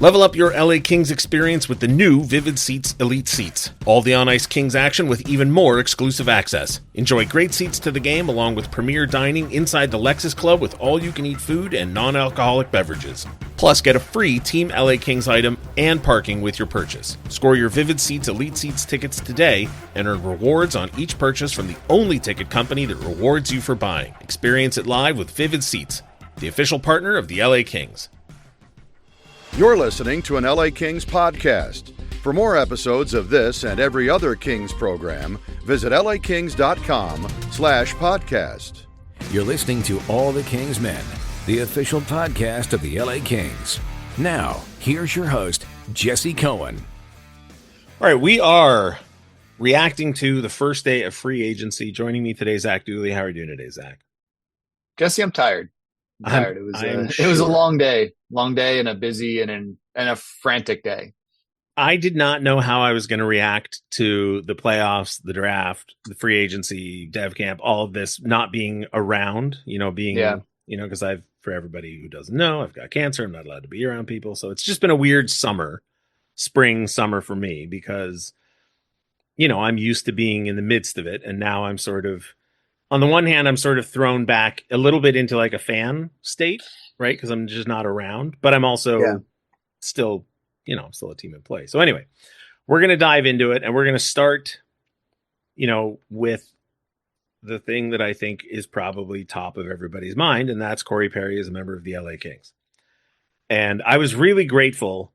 Level up your LA Kings experience with the new Vivid Seats Elite Seats. All the on-ice Kings action with even more exclusive access. Enjoy great seats to the game along with premier dining inside the Lexus Club with all-you-can-eat food and non-alcoholic beverages. Plus, get a free Team LA Kings item and parking with your purchase. Score your Vivid Seats Elite Seats tickets today and earn rewards on each purchase from the only ticket company that rewards you for buying. Experience it live with Vivid Seats, the official partner of the LA Kings. You're listening to an LA Kings podcast. For more episodes of this and every other Kings program, visit lakings.com/podcast. You're listening to All the Kings Men, the official podcast of the LA Kings. Now, here's your host, Jesse Cohen. All right, we are reacting to the first day of free agency. Joining me today, Zach Dooley. How are you doing today, Zach? Jesse, I'm tired. It was a long day and a busy and a frantic day. I did not know how I was going to react to the playoffs, the draft, the free agency, dev camp, all of this not being around, because for everybody who doesn't know, I've got cancer. I'm not allowed to be around people. So it's just been a weird summer for me because, I'm used to being in the midst of it. And now I'm sort of, on the one hand, I'm sort of thrown back a little bit into like a fan state, right? Because I'm just not around, but I'm also still a team in play. So anyway, we're going to dive into it and we're going to start, with the thing that I think is probably top of everybody's mind. And that's Corey Perry as a member of the LA Kings. And I was really grateful.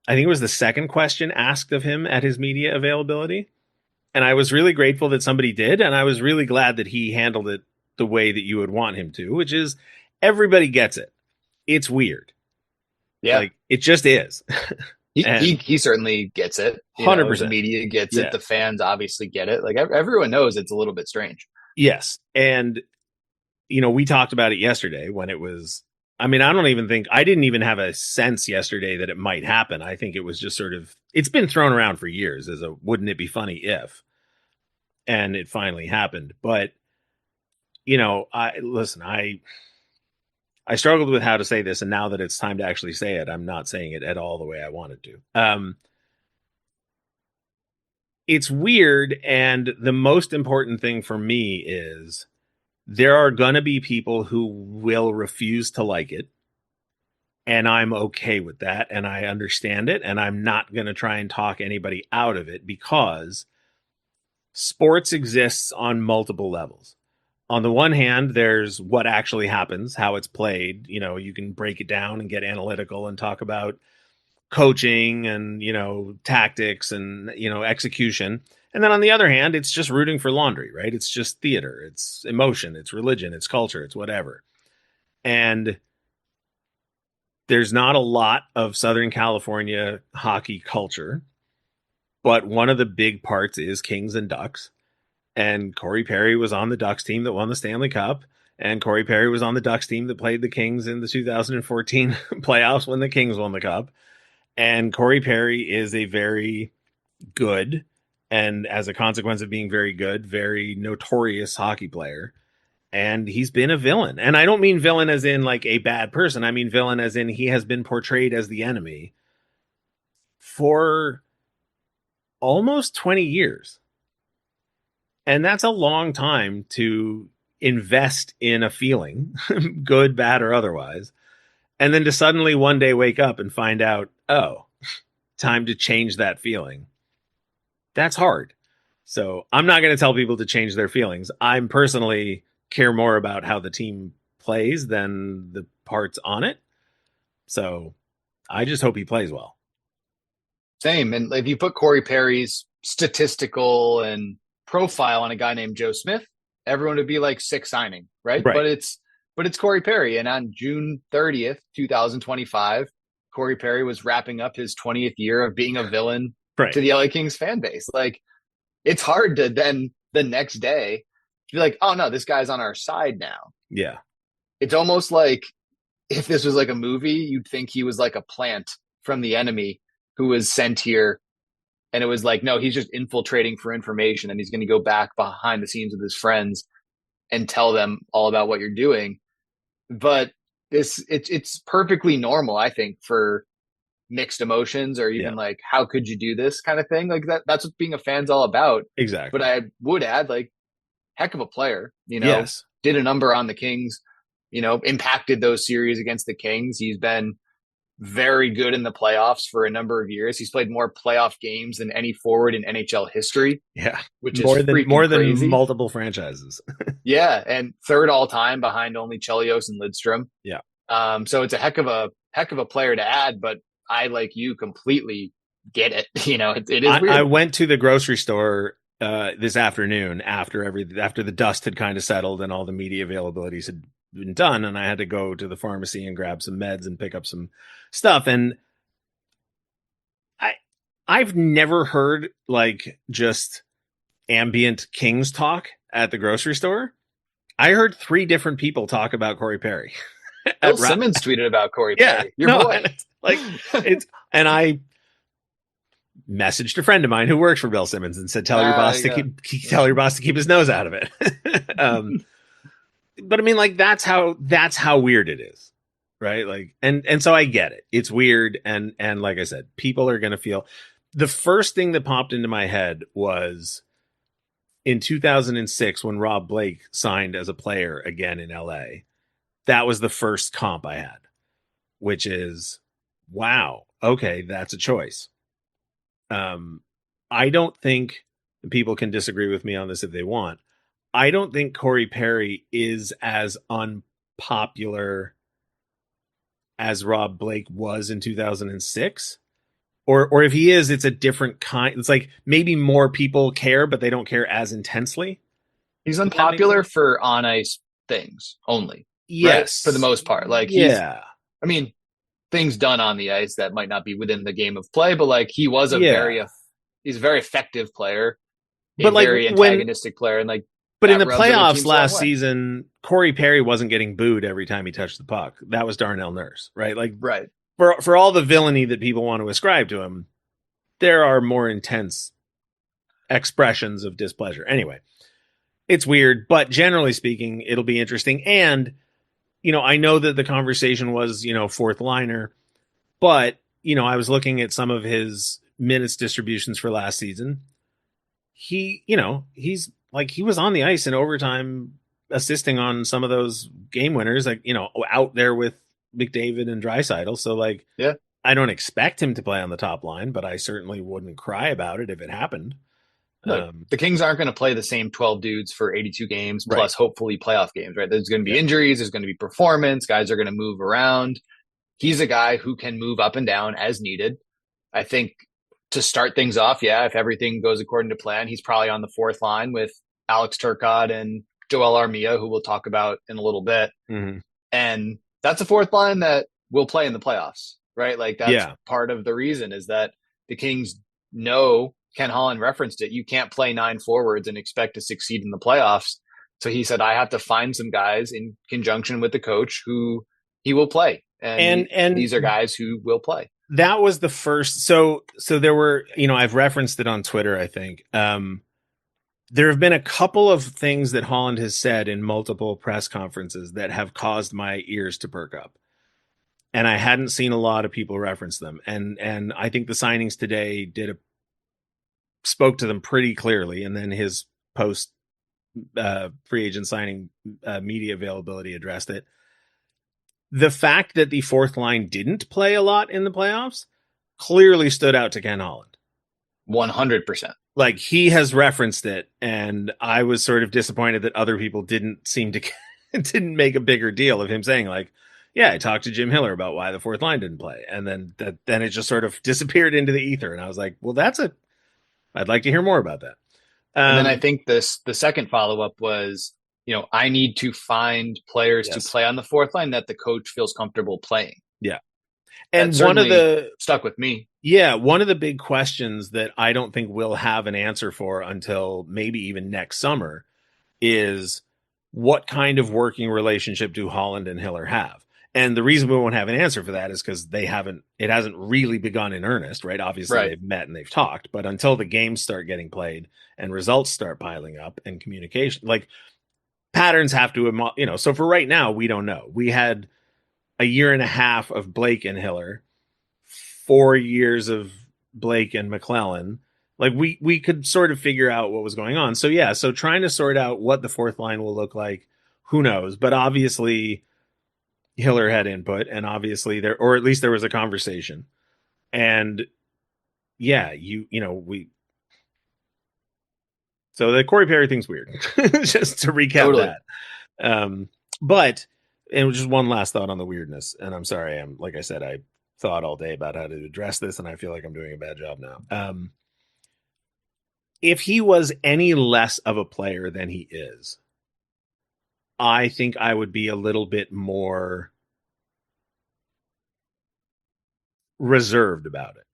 I think it was the second question asked of him at his media availability. And I was really grateful that somebody did. And I was really glad that he handled it the way that you would want him to, which is everybody gets it. It's weird. Yeah. Like, it just is. He certainly gets it. 100%. The media gets it. The fans obviously get it. Like everyone knows it's a little bit strange. Yes. And, we talked about it yesterday when it was, I didn't even have a sense yesterday that it might happen. I think it was just sort of, it's been thrown around for years as a, wouldn't it be funny if, and it finally happened. But, I struggled with how to say this. And now that it's time to actually say it, I'm not saying it at all the way I wanted to. It's weird. And the most important thing for me is there are going to be people who will refuse to like it. And I'm okay with that. And I understand it. And I'm not going to try and talk anybody out of it because sports exists on multiple levels. On the one hand, there's what actually happens, how it's played. You can break it down and get analytical and talk about coaching and, tactics and, execution. And then on the other hand, it's just rooting for laundry, right? It's just theater, it's emotion, it's religion, it's culture, it's whatever. And there's not a lot of Southern California hockey culture, but one of the big parts is Kings and Ducks. And Corey Perry was on the Ducks team that won the Stanley Cup. And Corey Perry was on the Ducks team that played the Kings in the 2014 playoffs when the Kings won the Cup. And Corey Perry is a very good, and as a consequence of being very good, very notorious hockey player. And he's been a villain. And I don't mean villain as in like a bad person. I mean villain as in he has been portrayed as the enemy for almost 20 years. And that's a long time to invest in a feeling, good, bad, or otherwise. And then to suddenly one day wake up and find out, oh, time to change that feeling. That's hard. So I'm not going to tell people to change their feelings. I'm personally care more about how the team plays than the parts on it. So I just hope he plays well. Same. And if you put Corey Perry's statistical and profile on a guy named Joe Smith, everyone would be like sick signing, right? But it's Corey Perry. And on June 30th, 2025, Corey Perry was wrapping up his 20th year of being a villain to the LA Kings fan base. Like, it's hard to then the next day be like, oh no, this guy's on our side now. Yeah. It's almost like if this was like a movie, you'd think he was like a plant from the enemy who was sent here. And it was like, no, he's just infiltrating for information and he's going to go back behind the scenes with his friends and tell them all about what you're doing. But it's perfectly normal, I think, for mixed emotions or even Yeah. like, how could you do this kind of thing? Like that's what being a fan's all about. Exactly. But I would add, like, heck of a player, Yes. did a number on the Kings, impacted those series against the Kings. He's been very good in the playoffs for a number of years. He's played more playoff games than any forward in NHL history, Yeah. which is freaking more than crazy. multiple franchises. Yeah, and third all time behind only Chelios and Lidstrom. Yeah. So it's a heck of a player to add, but I, like you, completely get it. It is weird. I went to the grocery store this afternoon after the dust had kind of settled and all the media availabilities had been done, and I had to go to the pharmacy and grab some meds and pick up some stuff. And I've never heard like just ambient Kings talk at the grocery store. I heard 3 different people talk about Corey Perry. Bill Simmons tweeted about Corey Perry. Your boy. And I messaged a friend of mine who works for Bill Simmons and said, tell your boss to keep his nose out of it. But I mean, like, that's how weird it is. Right. Like, and so I get it. It's weird. And like I said, people are going to feel. The first thing that popped into my head was in 2006 when Rob Blake signed as a player again in LA. That was the first comp I had, which is, wow, okay, that's a choice. I don't think people can disagree with me on this if they want. I don't think Corey Perry is as unpopular as Rob Blake was in 2006. Or if he is, it's a different kind. It's like maybe more people care, but they don't care as intensely. He's unpopular for on ice things only. Yes. Right? For the most part. Like, things done on the ice that might not be within the game of play, but like he's a very effective player, but like very antagonistic player. And like, but in the playoffs last season, Corey Perry wasn't getting booed every time he touched the puck. That was Darnell Nurse, right? Like, right. For all the villainy that people want to ascribe to him, there are more intense expressions of displeasure. Anyway, it's weird, but generally speaking, it'll be interesting. And, I know that the conversation was, fourth liner, but, I was looking at some of his minutes distributions for last season. He was on the ice in overtime, assisting on some of those game winners, like, out there with McDavid and Draisaitl. So like, yeah, I don't expect him to play on the top line, but I certainly wouldn't cry about it if it happened. Look, the Kings aren't going to play the same 12 dudes for 82 games plus hopefully playoff games, right? There's going to be injuries. There's going to be performance. Guys are going to move around. He's a guy who can move up and down as needed. I think to start things off, if everything goes according to plan, he's probably on the fourth line with Alex Turcotte and Joel Armia, who we'll talk about in a little bit. Mm-hmm. And that's a fourth line that will play in the playoffs, right? Like that's part of the reason is that the Kings know, Ken Holland referenced it, you can't play 9 forwards and expect to succeed in the playoffs. So he said, I have to find some guys in conjunction with the coach who he will play. And these are guys who will play. That was the first. So there were, I've referenced it on Twitter, I think. There have been a couple of things that Holland has said in multiple press conferences that have caused my ears to perk up. And I hadn't seen a lot of people reference them. And I think the signings today spoke to them pretty clearly. And then his post free agent signing media availability addressed it. The fact that the fourth line didn't play a lot in the playoffs clearly stood out to Ken Holland. 100%. Like he has referenced it, and I was sort of disappointed that other people didn't make a bigger deal of him saying like, yeah, I talked to Jim Hiller about why the fourth line didn't play. And then it just sort of disappeared into the ether. And I was like, well, I'd like to hear more about that. And then I think the second follow-up was, I need to find players to play on the fourth line that the coach feels comfortable playing. Yeah. And that one of the stuck with me. Yeah. One of the big questions that I don't think we'll have an answer for until maybe even next summer is what kind of working relationship do Holland and Hiller have? And the reason we won't have an answer for that is because it hasn't really begun in earnest, right? Obviously they've met and they've talked, but until the games start getting played and results start piling up and communication, like patterns have to, so for right now, we don't know. We had a year and a half of Blake and Hiller, 4 years of Blake and McClellan, like we could sort of figure out what was going on. So yeah, so trying to sort out what the fourth line will look like, who knows? But obviously Hiller had input, and obviously there, or at least there was a conversation. And yeah, so the Corey Perry thing's weird. Just to recap that. But and just one last thought on the weirdness. And I'm sorry, like I said, I thought all day about how to address this, and I feel like I'm doing a bad job now. If he was any less of a player than he is, I think I would be a little bit more reserved about it.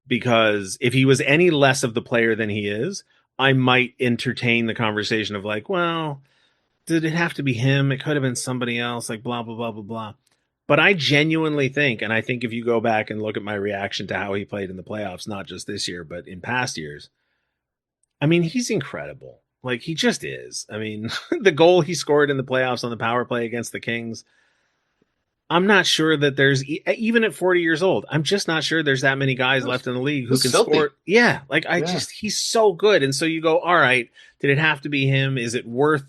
Because if he was any less of the player than he is, I might entertain the conversation of like, well, did it have to be him? It could have been somebody else, like blah, blah, blah, blah, blah. But I genuinely think, and I think if you go back and look at my reaction to how he played in the playoffs, not just this year, but in past years, I mean, he's incredible. Like, he just is. I mean, the goal he scored in the playoffs on the power play against the Kings, I'm not sure that there's, even at 40 years old, I'm just not sure there's that many guys left in the league who can score. Yeah, like he's so good. And so you go, all right, did it have to be him? Is it worth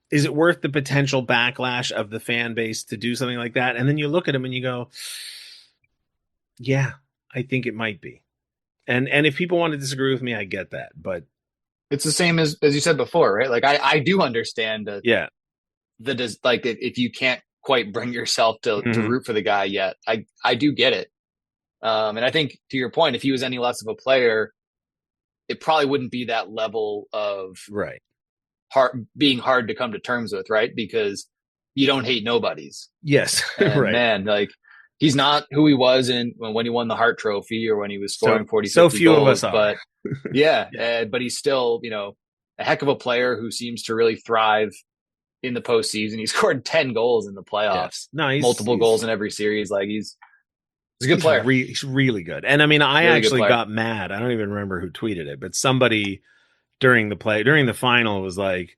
the potential backlash of the fan base to do something like that? And then you look at him and you go, yeah, I think it might be. And if people want to disagree with me, I get that. But it's the same as you said before, right? Like I do understand that. Yeah. Like if you can't quite bring yourself to root for the guy yet, I do get it. And I think to your point, if he was any less of a player, it probably wouldn't be that level of being hard to come to terms with, right? Because you don't hate nobodies. Yes. And right. Man, like he's not who he was when he won the Hart Trophy or when he was scoring 40, 50 so few goals, of us are. But yeah, but he's still, a heck of a player who seems to really thrive in the postseason. He scored 10 goals in the playoffs. Yeah. No, multiple goals in every series. Like he's a good player. He's really good. And I mean, I actually got mad. I don't even remember who tweeted it, but somebody during the final was like,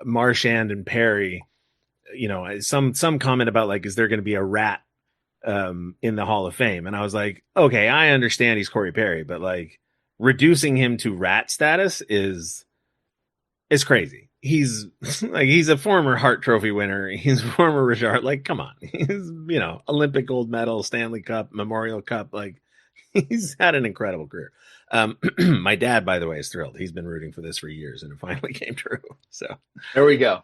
Marchand and Perry, some comment about like, is there going to be a rat in the Hall of Fame? And I was like, okay, I understand he's Corey Perry, but like reducing him to rat status is crazy. He's a former Hart Trophy winner. He's a former Richard. Like, come on. He's, Olympic gold medal, Stanley Cup, Memorial Cup. Like, he's had an incredible career. My dad, by the way, is thrilled. He's been rooting for this for years, and it finally came true. So there we go.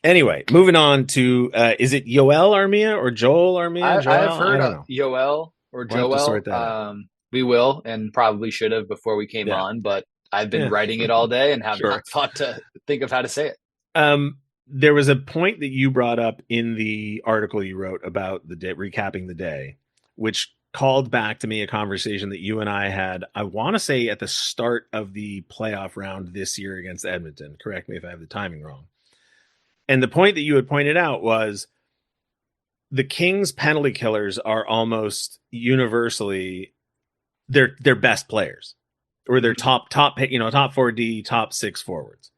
Anyway, moving on to, is it Yoel Armia or Joel Armia? I've heard of Yoel or Joel. We will, and probably should have before we came on, but I've been writing it all day and have not thought to think of how to say it. There was a point that you brought up in the article you wrote about the day, recapping the day, which called back to me a conversation that you and I had, I want to say at the start of the playoff round this year against Edmonton. Correct me if I have the timing wrong. And the point that you had pointed out was the Kings penalty killers are almost universally their best players, or their top 4D, top 6 forwards.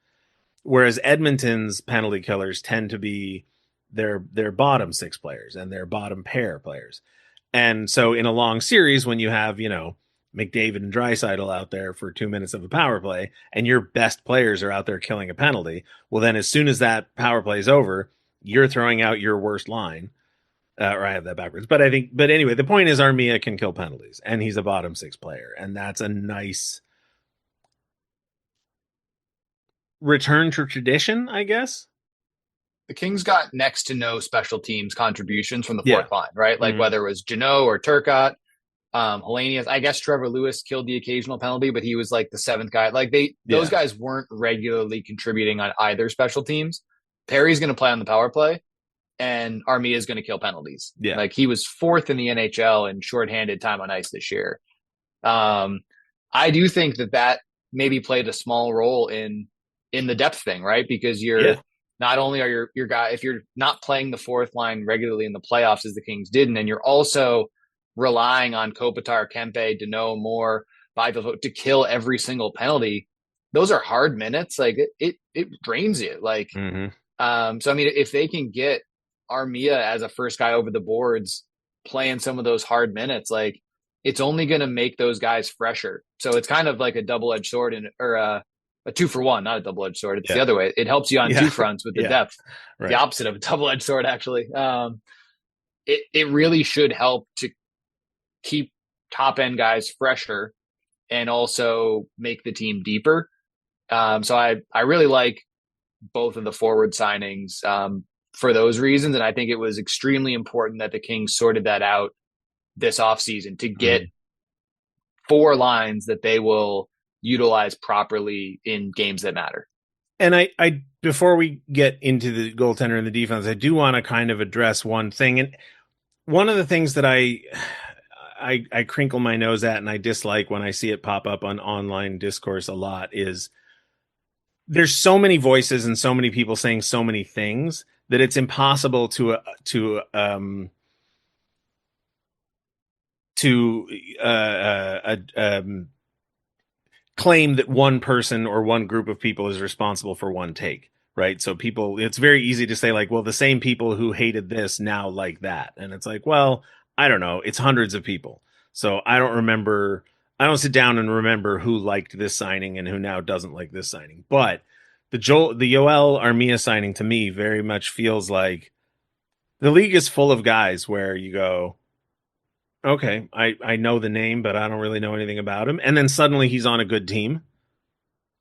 Whereas Edmonton's penalty killers tend to be their bottom 6 players and their bottom pair players. And so in a long series, when you have, McDavid and Draisaitl out there for 2 minutes of a power play, and your best players are out there killing a penalty, well, then as soon as that power play is over, you're throwing out your worst line. Or I have that backwards. But anyway, the point is Armia can kill penalties, and he's a bottom 6 player. And that's a nice return to tradition, I guess. The Kings got next to no special teams contributions from the fourth line, right? Like whether it was Jeannot or Turcotte, Hellenius. I guess Trevor Lewis killed the occasional penalty, but he was like the 7th guy. Like those guys weren't regularly contributing on either special teams. Perry's going to play on the power play, and Armia is going to kill penalties. Yeah. Like he was 4th in the NHL in shorthanded time on ice this year. I do think that maybe played a small role in the depth thing, right? Because not only are your guy, if you're not playing the fourth line regularly in the playoffs as the Kings didn't, and you're also relying on Kopitar, Kempe, Deneau, Moore, Byfield to kill every single penalty, those are hard minutes. Like it drains you. Like, so I mean, if they can get Armia as a first guy over the boards playing some of those hard minutes, like it's only going to make those guys fresher. So it's kind of like a double-edged sword or a 2-for-1, not a double-edged sword. It's the other way. It helps you on two fronts with the depth. Right. The opposite of a double-edged sword, actually. It really should help to keep top end guys fresher and also make the team deeper. So I really like both of the forward signings for those reasons. And I think it was extremely important that the Kings sorted that out this offseason to get 4 lines that they will utilize properly in games that matter. And I before we get into the goaltender and the defense, I do want to kind of address one thing. And one of the things that I crinkle my nose at and I dislike when I see it pop up on online discourse a lot is there's so many voices and so many people saying so many things that it's impossible to claim that one person or one group of people is responsible for one take, right? So it's very easy to say like, well, the same people who hated this now like that. And it's like, well, I don't know. It's hundreds of people. So I don't sit down and remember who liked this signing and who now doesn't like this signing. But the Yoel Armia signing to me very much feels like the league is full of guys where you go, okay, I know the name, but I don't really know anything about him. And then suddenly he's on a good team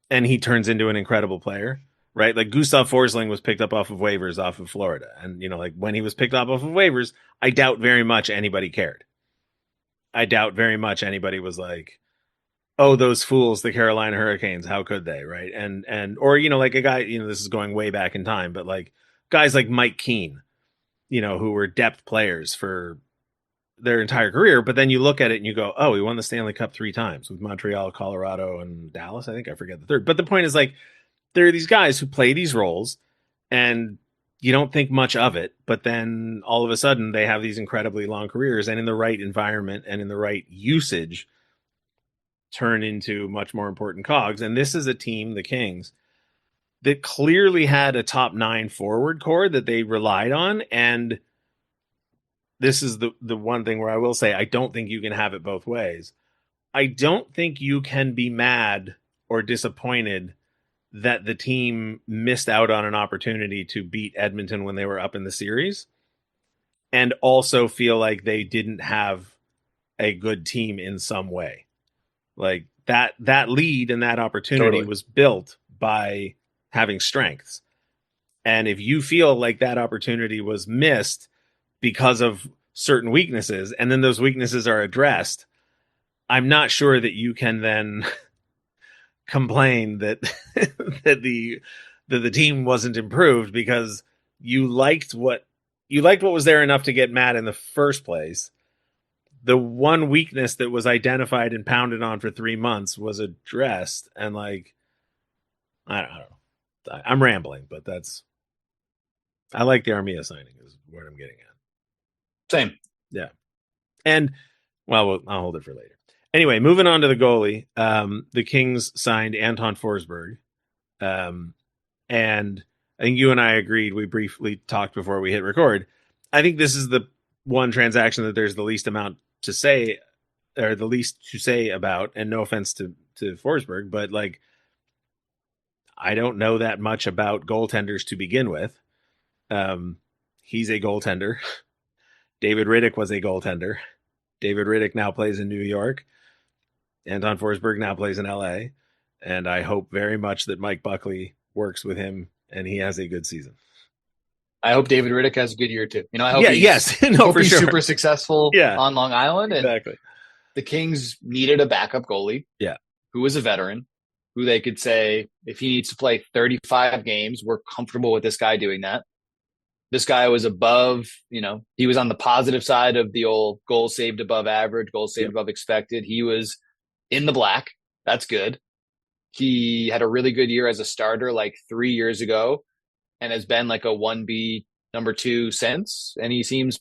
and he turns into an incredible player, right? Like Gustav Forsling was picked up off of waivers off of Florida. And, like when he was picked up off of waivers, I doubt very much anybody cared. I doubt very much anybody was like, oh, those fools, the Carolina Hurricanes, how could they, right? Or, like a guy, this is going way back in time, but like guys like Mike Keane, who were depth players for their entire career, but then you look at it and you go, oh, he won the Stanley Cup 3 times with Montreal, Colorado, and Dallas. I think I forget the third. But the point is like, there are these guys who play these roles and you don't think much of it, but then all of a sudden they have these incredibly long careers and in the right environment and in the right usage turn into much more important cogs. And this is a team, the Kings, that clearly had a top 9 forward core that they relied on. And this is the one thing where I will say, I don't think you can have it both ways. I don't think you can be mad or disappointed that the team missed out on an opportunity to beat Edmonton when they were up in the series and also feel like they didn't have a good team in some way. Like that lead and that opportunity was built by having strengths. And if you feel like that opportunity was missed because of certain weaknesses, and then those weaknesses are addressed, I'm not sure that you can then complain that that the team wasn't improved because you liked what was there enough to get mad in the first place. The one weakness that was identified and pounded on for 3 months was addressed, and like I don't know. I'm rambling, but I like the Armia signing is what I'm getting at. Same. Yeah. And well, I'll hold it for later. Anyway, moving on to the goalie. The Kings signed Anton Forsberg. And I think you and I agreed, we briefly talked before we hit record. I think this is the one transaction that there's the least amount to say, or the least to say about, and no offense to Forsberg, but like, I don't know that much about goaltenders to begin with. He's a goaltender. David Riddick was a goaltender. David Riddick now plays in New York. Anton Forsberg now plays in LA. And I hope very much that Mike Buckley works with him and he has a good season. I hope David Riddick has a good year too. I hope he's super successful on Long Island. And exactly. The Kings needed a backup goalie. Yeah. Who was a veteran, who they could say, if he needs to play 35 games, we're comfortable with this guy doing that. This guy was above, he was on the positive side of the old goal saved above average, goal saved above expected. He was in the black. That's good. He had a really good year as a starter like 3 years ago and has been like a 1B number 2 since. And he seems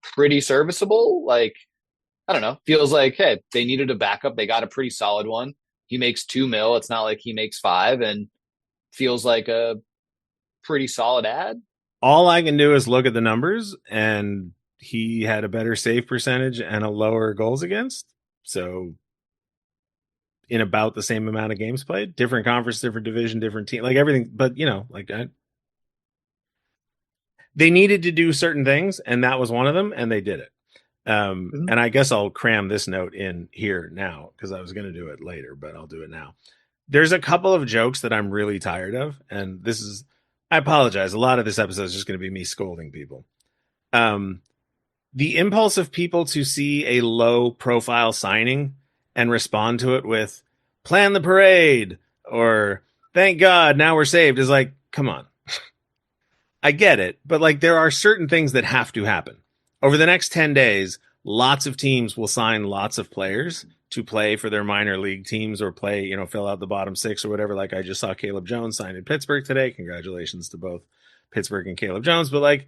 pretty serviceable. Like, I don't know, feels like, hey, they needed a backup. They got a pretty solid one. He makes $2 million. It's not like he makes 5 and feels like a pretty solid ad. All I can do is look at the numbers and he had a better save percentage and a lower goals against. So in about the same amount of games played, different conference, different division, different team, like everything. But they needed to do certain things, and that was one of them, and they did it. And I guess I'll cram this note in here now because I was going to do it later, but I'll do it now. There's a couple of jokes that I'm really tired of, and I apologize. A lot of this episode is just going to be me scolding people. The impulse of people to see a low profile signing and respond to it with "plan the parade" or "thank God now we're saved" is like, come on. I get it, but like there are certain things that have to happen. Over the next 10 days, lots of teams will sign lots of players to play for their minor league teams or play, fill out the bottom 6 or whatever. Like I just saw Caleb Jones sign in Pittsburgh today. Congratulations to both Pittsburgh and Caleb Jones. But like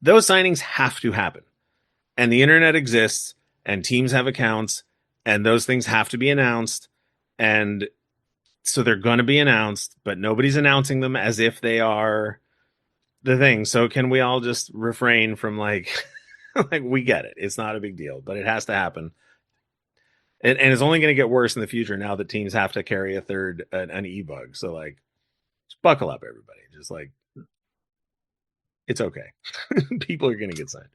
those signings have to happen. And the internet exists and teams have accounts and those things have to be announced. And so they're going to be announced, but nobody's announcing them as if they are the thing. So can we all just refrain from like we get it. It's not a big deal, but it has to happen. And it's only going to get worse in the future now that teams have to carry an e-bug. So like, just buckle up, everybody. Just like, it's okay. People are going to get signed.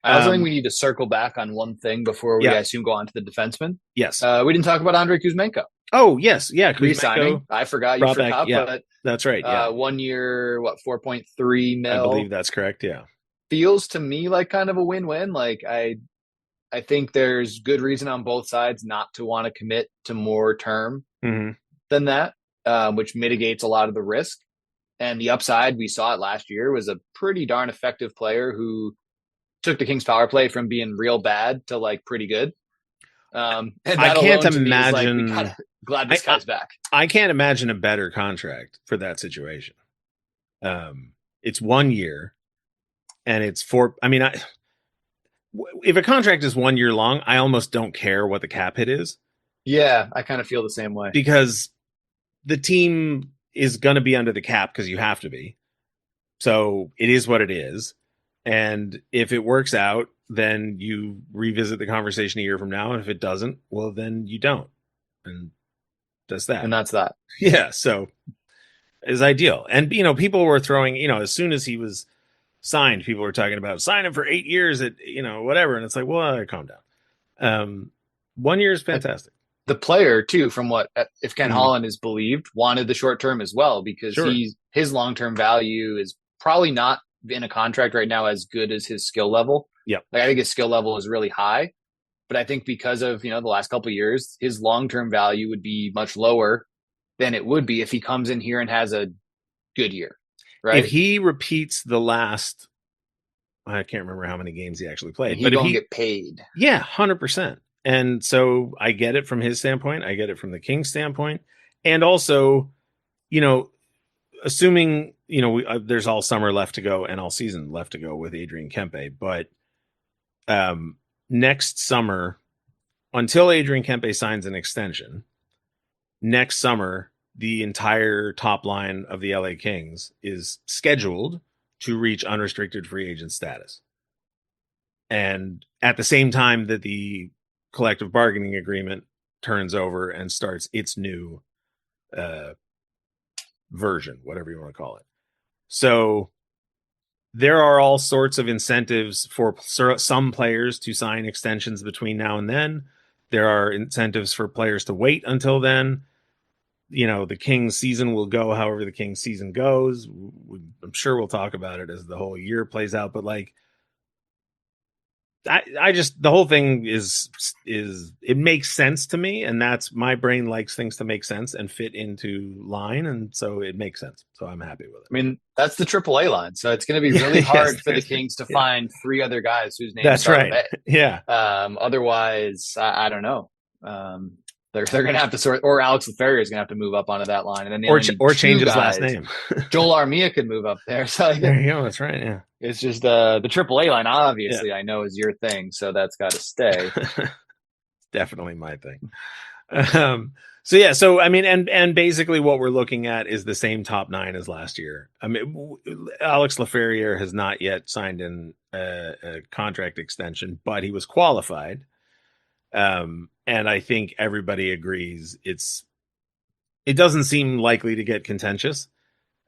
I also think we need to circle back on one thing before we, I assume, go on to the defenseman. Yes. We didn't talk about Andrei Kuzmenko. Oh, yes. Yeah. Re-signing. I forgot you forgot, but that's right. Yeah. 1 year, 4.3 mil. I believe that's correct. Yeah. Feels to me like kind of a win-win. Like I think there's good reason on both sides not to want to commit to more term than that, which mitigates a lot of the risk. And the upside, we saw it last year, was a pretty darn effective player who took the Kings power play from being real bad to like pretty good. And I can't imagine. Like, glad this guy's back. I can't imagine a better contract for that situation. It's 1 year. And it's if a contract is 1 year long, I almost don't care what the cap hit is. Yeah, I kind of feel the same way. Because the team is going to be under the cap because you have to be. So it is what it is. And if it works out, then you revisit the conversation a year from now. And if it doesn't, well, then you don't. And that's that. And that's that. Yeah, so it's ideal. And, people were throwing, as soon as he was signed, people were talking about sign him for 8 years at whatever, and it's like, well, calm down. 1 year is fantastic. The player too, from what if Ken Holland is believed, wanted the short term as well because his long term value is probably not in a contract right now as good as his skill level. Yeah, like I think his skill level is really high, but I think because of the last couple of years, his long term value would be much lower than it would be if he comes in here and has a good year. Right. If he repeats the last, I can't remember how many games he actually played, but if he get paid. Yeah, 100%. And so I get it from his standpoint. I get it from the Kings standpoint. And also, assuming, there's all summer left to go and all season left to go with Adrian Kempe, but next summer, until Adrian Kempe signs an extension, next summer, the entire top line of the LA Kings is scheduled to reach unrestricted free agent status. And at the same time that the collective bargaining agreement turns over and starts its new version, whatever you want to call it. So there are all sorts of incentives for some players to sign extensions between now and then. There are incentives for players to wait until then. The Kings season will go however the Kings season goes. I'm sure we'll talk about it as the whole year plays out, but like, I just, the whole thing is it makes sense to me, and that's, my brain likes things to make sense and fit into line, and so it makes sense. So I'm happy with it. I mean, that's the AAA line, so it's going to be really hard for the Kings to find 3 other guys whose names that's right. Yeah. Otherwise, I don't know. They're going to have to sort, or Alex Laferriere is going to have to move up onto that line, and then or change his last name. Joel Armia could move up there. So there you go. That's right. Yeah, it's just the AAA line. Obviously, I know is your thing, so that's got to stay. Definitely my thing. So I mean, and basically what we're looking at is the same top 9 as last year. I mean, Alex Laferriere has not yet signed a contract extension, but he was qualified. And I think everybody agrees it doesn't seem likely to get contentious.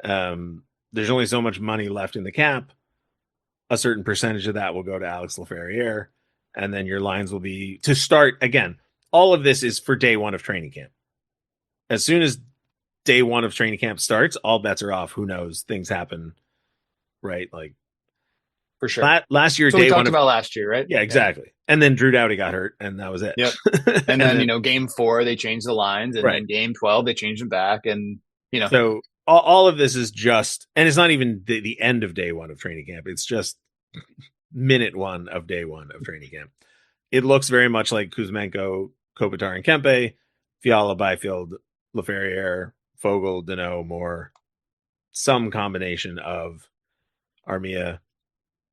There's only so much money left in the cap. A certain percentage of that will go to Alex Laferriere, and then your lines will be to start again. All of this is for day 1 of training camp. As soon as day 1 of training camp starts, all bets are off. Who knows? Things happen, right? Like for sure. Last year, so we talked about last year, right? Yeah, exactly. Yeah. And then Drew Doughty got hurt, and that was it. Yep. And then game 4 they changed the lines, and then game 12 they changed them back, and So all of this is just, and it's not even the end of day 1 of training camp. It's just minute 1 of day 1 of training camp. It looks very much like Kuzmenko, Kopitar, and Kempe, Fiala, Byfield, Laferriere, Fogle, Deneau, Moore, some combination of Armia,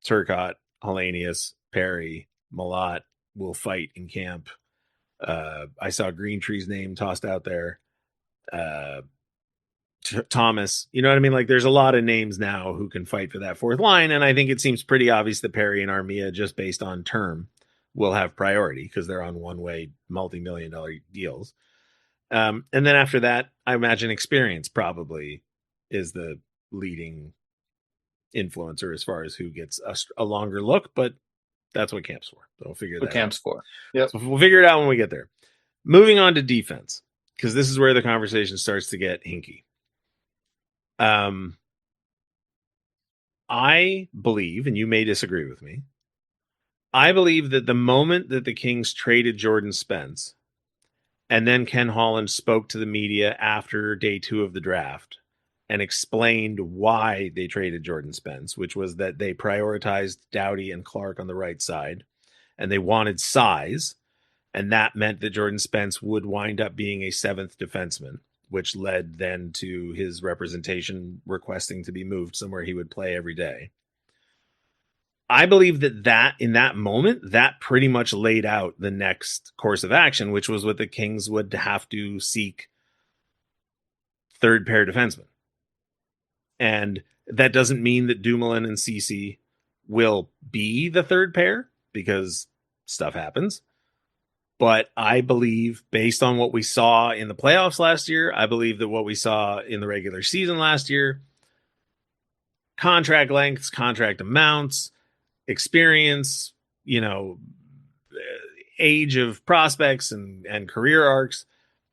Turcotte, Hellenius, Perry, Malat will fight in camp. I saw Greentree's name tossed out there. Thomas, you know what I mean? Like there's a lot of names now who can fight for that 4th line. And I think it seems pretty obvious that Perry and Armia, just based on term, will have priority because they're on one-way multi-million-dollar deals. And then after that, I imagine experience probably is the leading influencer as far as who gets a longer look, but that's what camp's for. So we'll figure that out. Camp's for. Yep. So we'll figure it out when we get there. Moving on to defense, because this is where the conversation starts to get hinky. I believe, and you may disagree with me, I believe that the moment that the Kings traded Jordan Spence, and then Ken Holland spoke to the media after day 2 of the draft and explained why they traded Jordan Spence, which was that they prioritized Doughty and Clark on the right side, and they wanted size, and that meant that Jordan Spence would wind up being a 7th defenseman, which led then to his representation requesting to be moved somewhere he would play every day. I believe that in that moment, that pretty much laid out the next course of action, which was what the Kings would have to seek 3rd pair defensemen. And that doesn't mean that Dumoulin and Ceci will be the 3rd pair because stuff happens. But I believe, based on what we saw in the playoffs last year, I believe that what we saw in the regular season last year, contract lengths, contract amounts, experience, age of prospects and career arcs,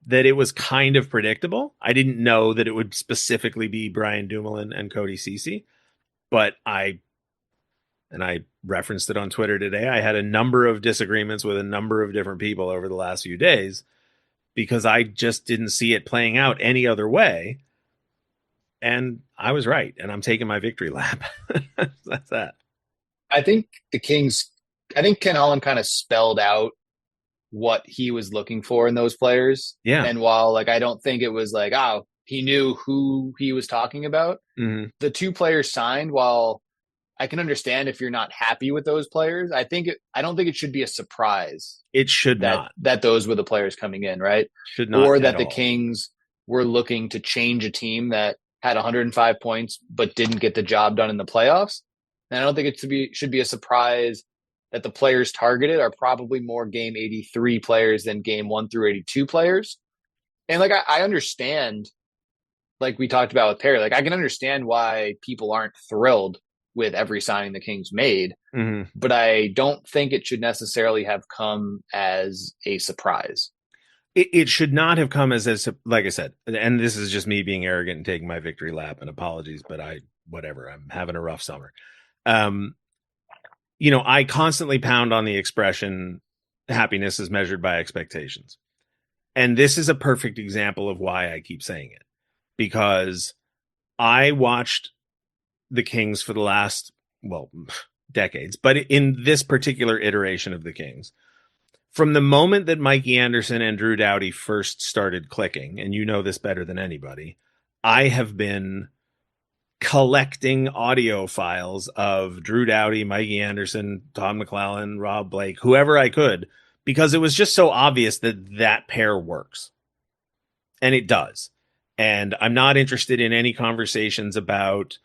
that it was kind of predictable. I didn't know that it would specifically be Brian Dumoulin and Cody Ceci, but I referenced it on Twitter today. I had a number of disagreements with a number of different people over the last few days because I just didn't see it playing out any other way. And I was right. And I'm taking my victory lap. That's that. I think Ken Holland kind of spelled out what he was looking for in those players. Yeah. And while I don't think it was he knew who he was talking about, the 2 players signed, while I can understand if you're not happy with those players, I don't think it should be a surprise. It should not. That those were the players coming in, right? Should not. Or that the Kings were looking to change a team that had 105 points but didn't get the job done in the playoffs. And I don't think it should be a surprise that the players targeted are probably more game 83 players than game 1 through 82 players. And I understand, like we talked about with Perry, I can understand why people aren't thrilled with every signing the Kings made, but I don't think it should necessarily have come as a surprise. It should not have come as like I said, and this is just me being arrogant and taking my victory lap, and apologies, but I'm having a rough summer. I constantly pound on the expression, happiness is measured by expectations. And this is a perfect example of why I keep saying it, because I watched the Kings for the last, decades, but in this particular iteration of the Kings, from the moment that Mikey Anderson and Drew Doughty first started clicking, and you know this better than anybody, I have been collecting audio files of Drew Doughty, Mikey Anderson, Todd McClellan, Rob Blake, whoever I could, because it was just so obvious that pair works. And it does. And I'm not interested in any conversations about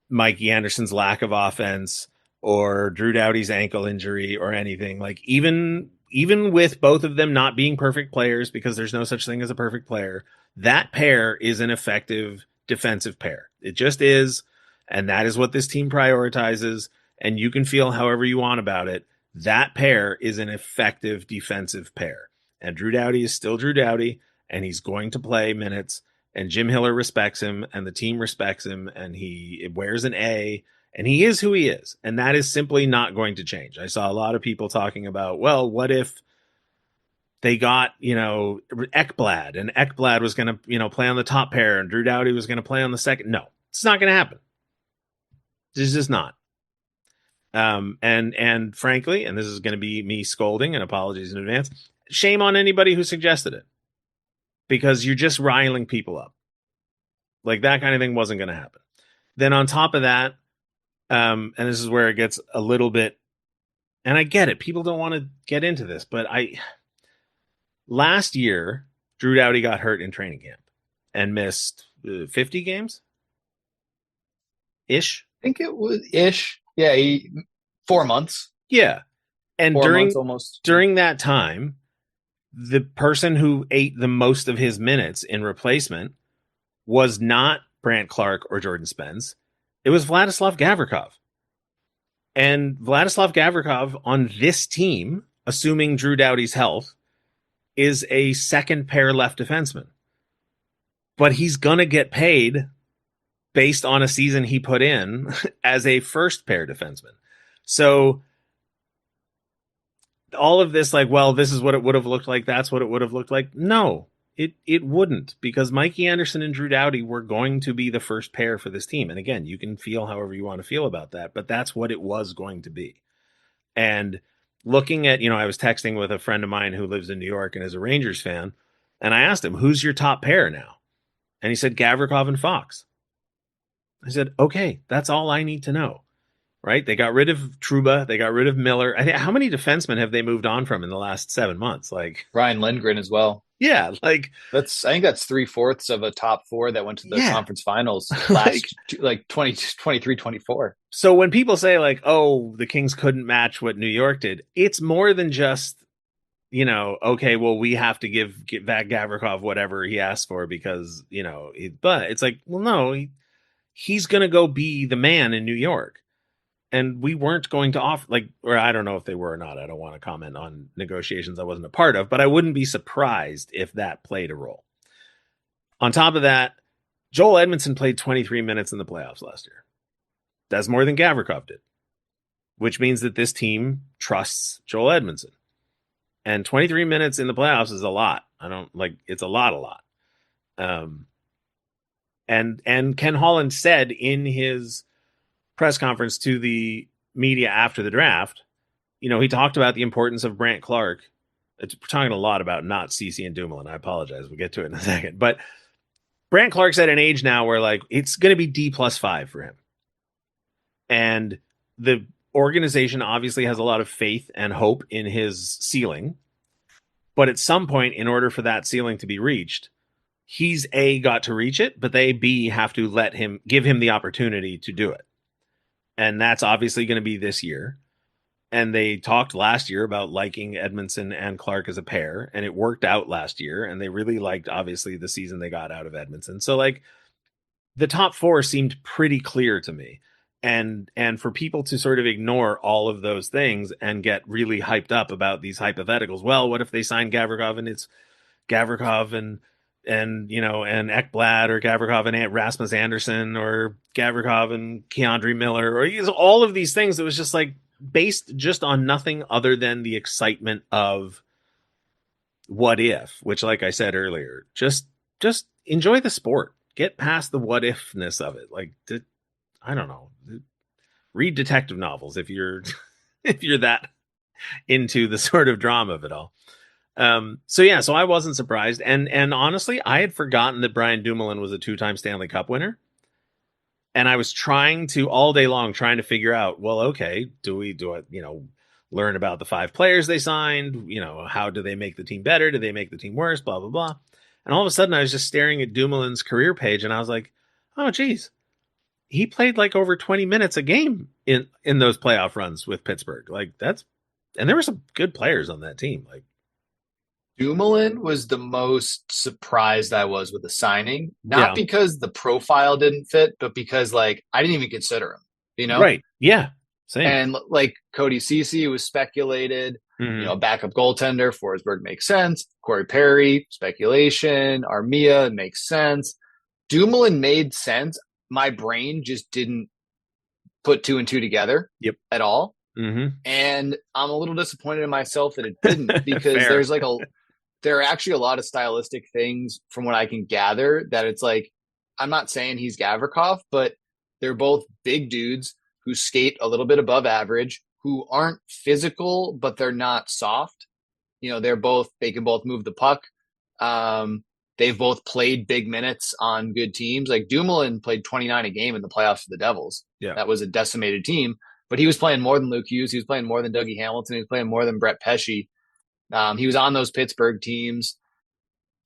Mikey Anderson's lack of offense or Drew Doughty's ankle injury or anything. Like even with both of them not being perfect players, because there's no such thing as a perfect player, that pair is an effective defensive pair. It just is. And that is what this team prioritizes. And you can feel however you want about it. That pair is an effective defensive pair. And Drew Doughty is still Drew Doughty, and he's going to play minutes. And Jim Hiller respects him, and the team respects him, and he wears an A, and he is who he is. And that is simply not going to change. I saw a lot of people talking about, well, what if they got, Ekblad, and Ekblad was going to, play on the top pair, and Drew Doughty was going to play on the second. No, it's not going to happen. It's just not. And frankly, and this is going to be me scolding, and apologies in advance, shame on anybody who suggested it, because you're just riling people up. Like, that kind of thing wasn't going to happen. Then on top of that, and this is where it gets a little bit, and I get it, people don't want to get into this, but last year, Drew Doughty got hurt in training camp and missed 50 games ish. I think it was ish. Yeah, 4 months. Yeah. And 4 months almost. During that time, the person who ate the most of his minutes in replacement was not Brandt Clark or Jordan Spence. It was Vladislav Gavrikov. And Vladislav Gavrikov on this team, assuming Drew Doughty's health, is a second pair left defenseman. But he's going to get paid based on a season he put in as a first pair defenseman. So all of this, like, well, this is what it would have looked like, that's what it would have looked like. No, it wouldn't, because Mikey Anderson and Drew Doughty were going to be the first pair for this team. And again, you can feel however you want to feel about that, but that's what it was going to be. And looking at, I was texting with a friend of mine who lives in New York and is a Rangers fan, and I asked him, who's your top pair now? And he said, Gavrikov and Fox. I said, okay, that's all I need to know. Right? They got rid of Trouba. They got rid of Miller. I think, how many defensemen have they moved on from in the last 7 months? Like Ryan Lindgren as well. Yeah, like I think that's 3/4 of a top four that went to the conference finals last like 2023, 24. So when people say like, oh, the Kings couldn't match what New York did, it's more than just, okay, well, we have to give back Gavrikov whatever he asked for because, but it's like, well, no, he's going to go be the man in New York. And we weren't going to offer, or I don't know if they were or not. I don't want to comment on negotiations I wasn't a part of, but I wouldn't be surprised if that played a role. On top of that, Joel Edmondson played 23 minutes in the playoffs last year. That's more than Gavrikov did, which means that this team trusts Joel Edmondson. And 23 minutes in the playoffs is a lot. It's a lot. And Ken Holland said in his press conference to the media after the draft, he talked about the importance of Brandt Clark. We're talking a lot about not Ceci and Dumoulin. I apologize. We'll get to it in a second. But Brandt Clark's at an age now where it's going to be D+5 for him. And the organization obviously has a lot of faith and hope in his ceiling. But at some point, in order for that ceiling to be reached, he's A, got to reach it, but they B, have to give him the opportunity to do it. And that's obviously going to be this year. And they talked last year about liking Edmondson and Clark as a pair, and it worked out last year. And they really liked, obviously, the season they got out of Edmondson. So, the top four seemed pretty clear to me. And for people to sort of ignore all of those things and get really hyped up about these hypotheticals. Well, what if they sign Gavrikov and it's Gavrikov and Ekblad, or Gavrikov and Rasmus Anderson, or Gavrikov and Keandre Miller, or all of these things that was just based just on nothing other than the excitement of what if, which, like I said earlier, just enjoy the sport, get past the what ifness of it. I don't know, read detective novels if you're that into the sort of drama of it all. So I wasn't surprised. And honestly, I had forgotten that Brian Dumoulin was a 2-time Stanley Cup winner. And I was trying to all day long figure out, well, okay, do I learn about the 5 players they signed? How do they make the team better? Do they make the team worse? Blah, blah, blah. And all of a sudden I was just staring at Dumoulin's career page and I was like, oh, geez, he played like over 20 minutes a game in those playoff runs with Pittsburgh. Like and there were some good players on that team. Like Dumoulin was the most surprised I was with the signing, not because the profile didn't fit, but because like I didn't even consider him, Right. Yeah. Same. And like Cody Ceci was speculated, backup goaltender, Forsberg makes sense. Corey Perry, speculation. Armia makes sense. Dumoulin made sense. My brain just didn't put two and two together at all. Mm-hmm. And I'm a little disappointed in myself that it didn't, because there are actually a lot of stylistic things from what I can gather that it's like, I'm not saying he's Gavrikov, but they're both big dudes who skate a little bit above average, who aren't physical, but they're not soft. They can both move the puck. They've both played big minutes on good teams. Like Dumoulin played 29 a game in the playoffs for the Devils. Yeah. That was a decimated team, but he was playing more than Luke Hughes. He was playing more than Dougie Hamilton. He was playing more than Brett Pesce. He was on those Pittsburgh teams.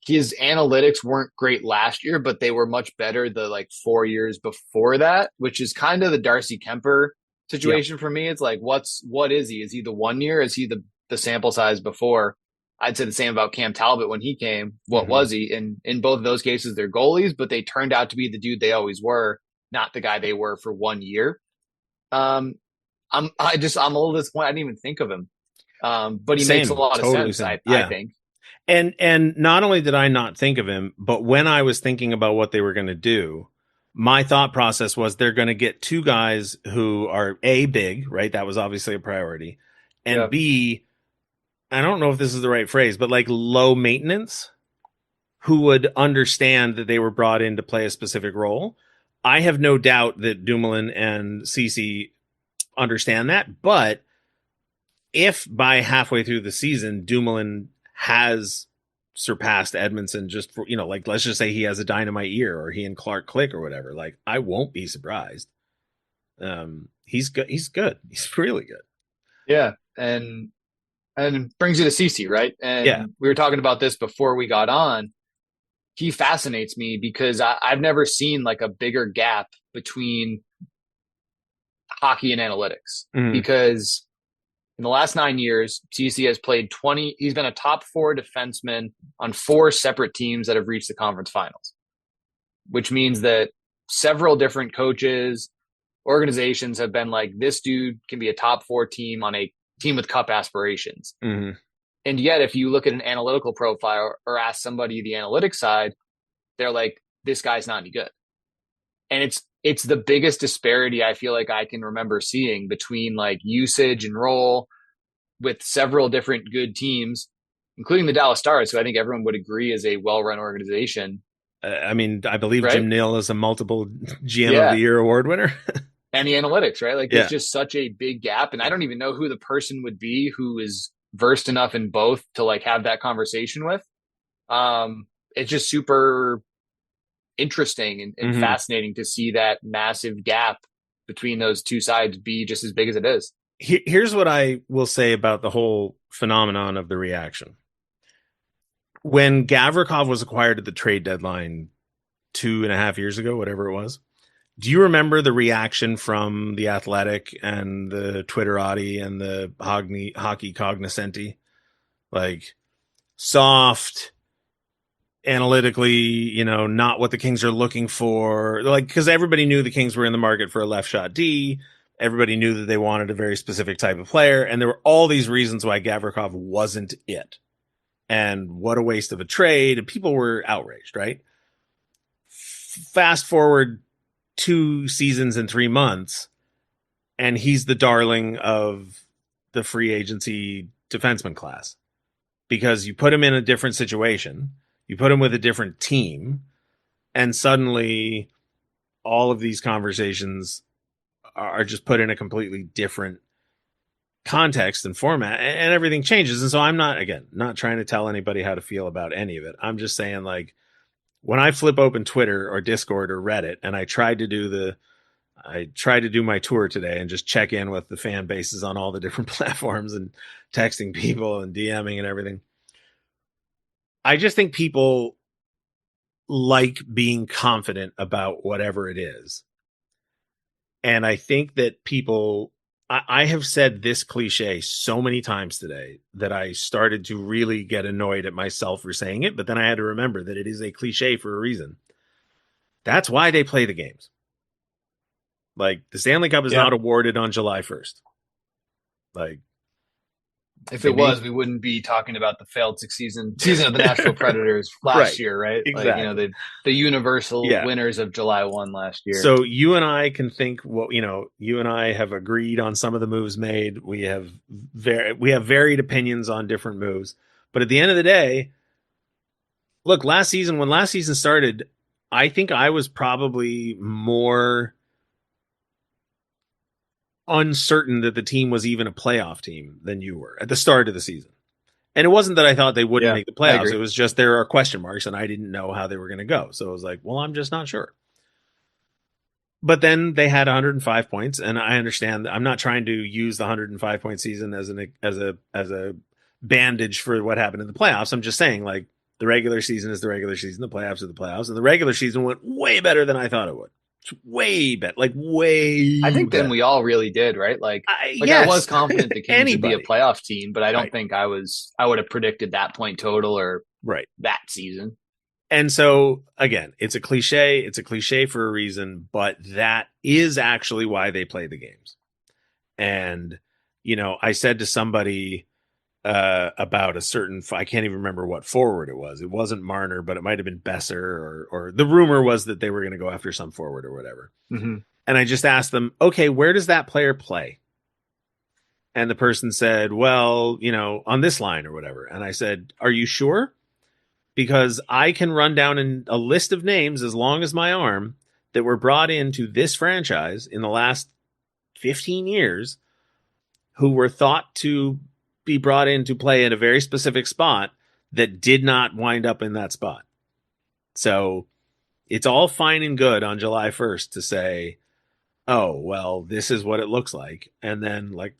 His analytics weren't great last year, but they were much better the like 4 years before that, which is kind of the Darcy Kemper situation for me. It's like, what is he? Is he the 1 year? Is he the sample size before? I'd say the same about Cam Talbot when he came. What was he? And in both of those cases, they're goalies, but they turned out to be the dude they always were, not the guy they were for 1 year. I'm a little disappointed. I didn't even think of him. But he makes a lot of sense, I think. And not only did I not think of him, but when I was thinking about what they were going to do, my thought process was they're going to get two guys who are A, big, right? That was obviously a priority. And B, I don't know if this is the right phrase, but like low maintenance, who would understand that they were brought in to play a specific role. I have no doubt that Dumoulin and Ceci understand that, but if by halfway through the season, Dumoulin has surpassed Edmondson just for, like, let's just say he has a dynamite year or he and Clark click or whatever, like, I won't be surprised. He's good. He's good. He's really good. Yeah. And brings you to Ceci, right? And we were talking about this before we got on. He fascinates me because I've never seen like a bigger gap between hockey and analytics, because in the last 9 years, Ceci has played 20. He's been a top 4 defenseman on 4 separate teams that have reached the conference finals, which means that several different coaches, organizations have been like, this dude can be a top 4 team on a team with cup aspirations. And yet, if you look at an analytical profile or ask somebody the analytics side, they're like, this guy's not any good. And it's the biggest disparity I feel like I can remember seeing between like usage and role with several different good teams, including the Dallas Stars, who I think everyone would agree is a well-run organization. I mean, I believe Jim Neal is a multiple GM of the Year award winner. And the analytics, right? Like there's just such a big gap. And I don't even know who the person would be who is versed enough in both to like have that conversation with. It's just super interesting and fascinating to see that massive gap between those two sides be just as big as it is. Here's what I will say about the whole phenomenon of the reaction. When Gavrikov was acquired at the trade deadline 2.5 years ago, whatever it was, do you remember the reaction from The Athletic and the Twitterati and the hockey cognoscenti? Like, soft, analytically, not what the Kings are looking for. Like, because everybody knew the Kings were in the market for a left shot D. Everybody knew that they wanted a very specific type of player. And there were all these reasons why Gavrikov wasn't it. And what a waste of a trade. And people were outraged, right? Fast forward 2 seasons and 3 months, and he's the darling of the free agency defenseman class, because you put him in a different situation, you put him with a different team, and suddenly all of these conversations are just put in a completely different context and format, and everything changes. And so I'm not trying to tell anybody how to feel about any of it. I'm just saying, like, when I flip open Twitter or Discord or Reddit, and I tried to do my tour today and just check in with the fan bases on all the different platforms and texting people and DMing and everything. I just think people like being confident about whatever it is. And I think that I have said this cliche so many times today that I started to really get annoyed at myself for saying it, but then I had to remember that it is a cliche for a reason. That's why they play the games. Like, the Stanley Cup is not awarded on July 1st. Like, if it was, we wouldn't be talking about the failed season of the Nashville Predators last year, right? Exactly. Like, the universal winners of July 1 last year. So you and I can think you and I have agreed on some of the moves made. We have varied opinions on different moves. But at the end of the day, look, when last season started, I think I was probably more uncertain that the team was even a playoff team than you were at the start of the season. And it wasn't that I thought they wouldn't make the playoffs. It was just there are question marks and I didn't know how they were going to go. So it was like, well, I'm just not sure. But then they had 105 points, and I understand. I'm not trying to use the 105 point season as a bandage for what happened in the playoffs. I'm just saying, like, the regular season is the regular season, the playoffs are the playoffs, and the regular season went way better than I thought it would. It's way better, like way. I think then we all really did, right? Like I was confident the Kings would be a playoff team, but I don't think I would have predicted that point total or that season. And so, again, it's a cliche. It's a cliche for a reason, but that is actually why they play the games. And, I said to somebody about a certain, I can't even remember what forward it was. It wasn't Marner, but it might have been Besser, or the rumor was that they were going to go after some forward or whatever. Mm-hmm. And I just asked them, okay, where does that player play? And the person said, well, on this line or whatever. And I said, are you sure? Because I can run down a list of names as long as my arm that were brought into this franchise in the last 15 years who were thought to be brought in to play in a very specific spot that did not wind up in that spot. So it's all fine and good on July 1st to say, oh, well, this is what it looks like. And then, like,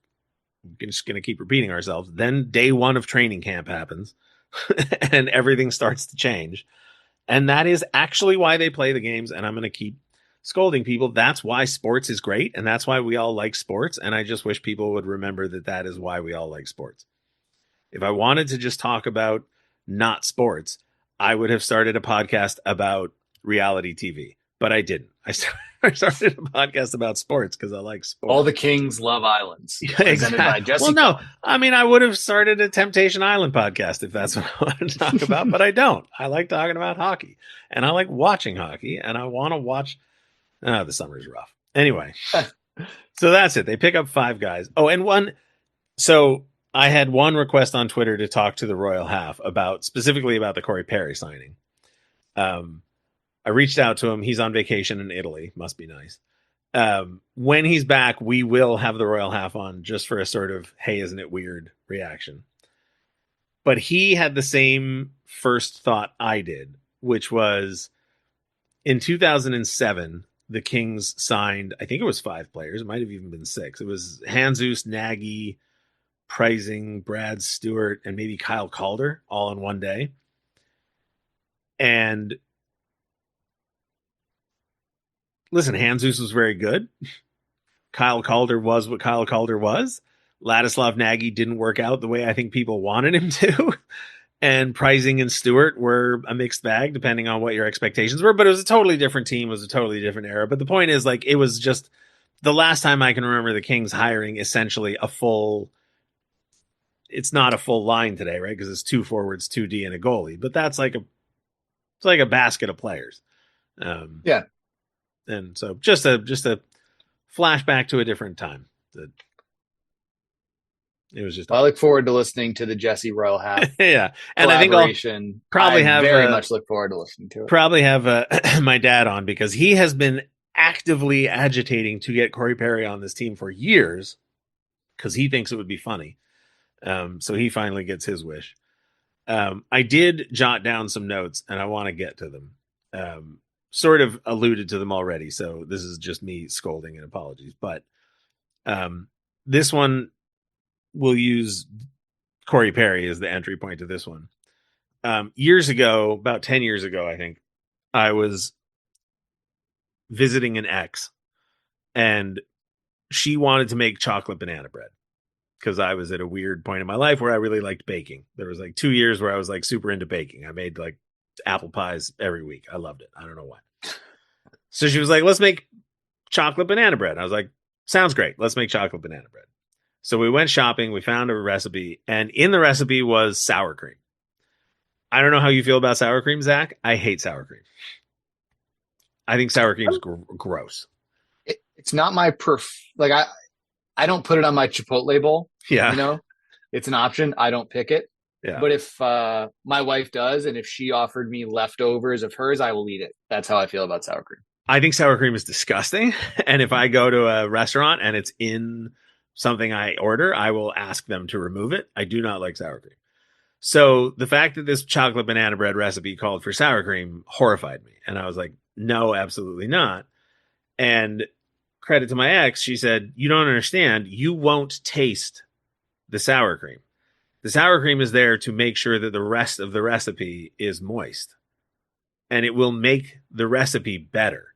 we're just going to keep repeating ourselves. Then day one of training camp happens. And everything starts to change. And that is actually why they play the games. And I'm going to keep scolding people. That's why sports is great. And that's why we all like sports. And I just wish people would remember that is why we all like sports. If I wanted to just talk about not sports, I would have started a podcast about reality TV, but I didn't. I started a podcast about sports because I like sports. All the Kings love islands. Exactly. By Jesse Cohen. I mean, I would have started a Temptation Island podcast if that's what I want to talk about, but I don't. I like talking about hockey, and I like watching hockey, and I want to watch. The summer's rough. Anyway, so that's it. They pick up 5 guys. Oh, and so I had one request on Twitter to talk to the Royal Half specifically about the Corey Perry signing. I reached out to him. He's on vacation in Italy. Must be nice. When he's back, we will have the Royal Half on just for a sort of, hey, isn't it weird reaction. But he had the same first thought I did, which was in 2007, the Kings signed, I think it was 5 players. It might have even been 6. It was Jesus, Nagy, Preising, Brad Stewart, and maybe Kyle Calder all in one day. And listen, Jesus was very good. Kyle Calder was what Kyle Calder was. Ladislav Nagy didn't work out the way I think people wanted him to. And Preising and Stewart were a mixed bag, depending on what your expectations were. But it was a totally different team. It was a totally different era. But the point is, like, it was just the last time I can remember the Kings hiring essentially a full... It's not a full line today, right? Because it's 2 forwards, 2D, and a goalie. But that's like a basket of players. Yeah. And so just a flashback to a different time. It was just. I look forward to listening to the Jesse Royal Half. Yeah, and I think I'll very much look forward to listening to it. Probably have my dad on because he has been actively agitating to get Corey Perry on this team for years because he thinks it would be funny. So he finally gets his wish. I did jot down some notes and I want to get to them. Sort of alluded to them already. So this is just me scolding and apologies, but, this one we'll use Corey Perry as the entry point to this one. Years ago, about 10 years ago, I think I was visiting an ex, and she wanted to make chocolate banana bread because I was at a weird point in my life where I really liked baking. There was like 2 years where I was like super into baking. I made like apple pies every week. I loved it. I don't know why. So she was like, let's make chocolate banana bread. I was like, sounds great. Let's make chocolate banana bread. So we went shopping. We found a recipe, and in the recipe was sour cream. I don't know how you feel about sour cream, Zach. I hate sour cream. I think sour cream is gross. It's not my I don't put it on my Chipotle bowl. Yeah. You know, it's an option. I don't pick it. Yeah. But if my wife does, and if she offered me leftovers of hers, I will eat it. That's how I feel about sour cream. I think sour cream is disgusting. And if I go to a restaurant and it's in something I order, I will ask them to remove it. I do not like sour cream. So the fact that this chocolate banana bread recipe called for sour cream horrified me. And I was like, no, absolutely not. And credit to my ex, she said, you don't understand. You won't taste the sour cream. The sour cream is there to make sure that the rest of the recipe is moist. And it will make the recipe better.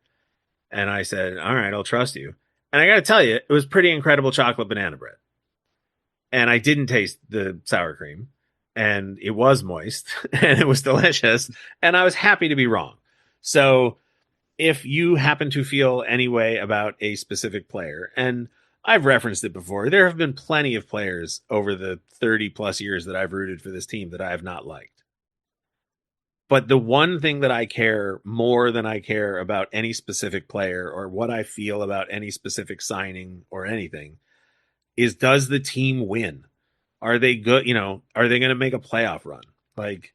And I said, all right, I'll trust you. And I got to tell you, it was pretty incredible chocolate banana bread. And I didn't taste the sour cream. And it was moist. And it was delicious. And I was happy to be wrong. So if you happen to feel any way about a specific player, and I've referenced it before, there have been plenty of players over the 30 plus years that I've rooted for this team that I have not liked. But the one thing that I care more than I care about any specific player or what I feel about any specific signing or anything is, does the team win? Are they good? You know, are they going to make a playoff run? Like,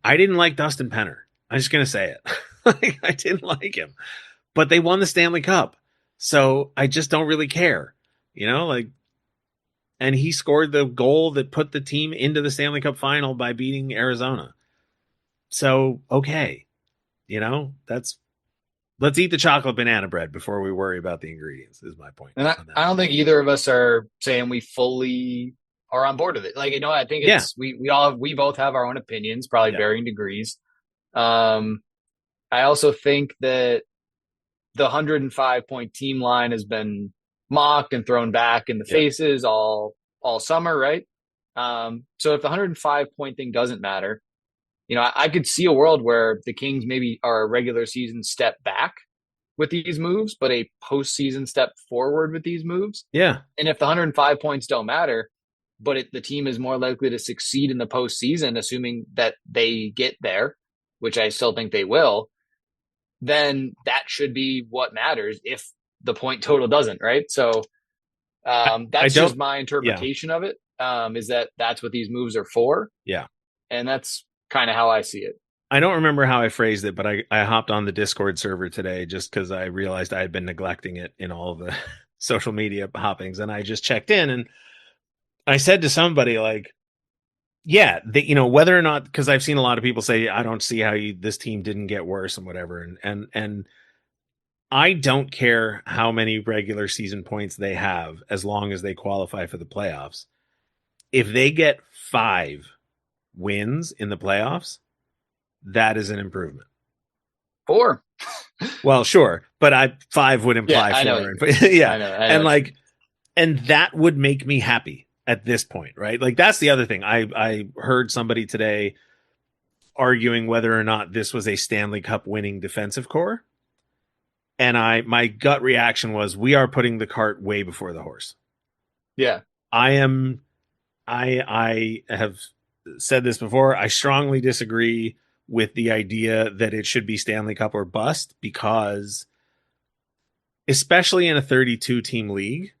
I didn't like Dustin Penner. I'm just going to say it. Like, I didn't like him, but they won the Stanley Cup. So I just don't really care, you know, like, and he scored the goal that put the team into the Stanley Cup final by beating Arizona. So, okay. You know, let's eat the chocolate banana bread before we worry about the ingredients is my point. And I don't think either of us are saying we fully are on board with it. Like, you know, I think it's, we both have our own opinions, probably varying degrees. I also think that the 105 point team line has been mocked and thrown back in the faces all summer. Right. So if the 105 point thing doesn't matter, you know, I could see a world where the Kings maybe are a regular season step back with these moves, but a postseason step forward with these moves. Yeah. And if the 105 points don't matter, but the team is more likely to succeed in the postseason, assuming that they get there, which I still think they will, then that should be what matters if the point total doesn't, right? So that's just my interpretation of it, is that's what these moves are for. Yeah. And that's kind of how I see it. I don't remember how I phrased it, but I hopped on the Discord server today just because I realized I had been neglecting it in all of the social media hoppings. And I just checked in and I said to somebody like, yeah, you know, whether or not, because I've seen a lot of people say, I don't see how this team didn't get worse and whatever. And I don't care how many regular season points they have as long as they qualify for the playoffs. If they get 5 wins in the playoffs, that is an improvement. 4. Well, sure, but 5 would imply 4. Yeah, I know. And like, and that would make me happy at this point, right? Like, that's the other thing. I heard somebody today arguing whether or not this was a Stanley Cup winning defensive core, and my gut reaction was, we are putting the cart way before the horse. Yeah, I have said this before. I strongly disagree with the idea that it should be Stanley Cup or bust, because especially in a 32 team league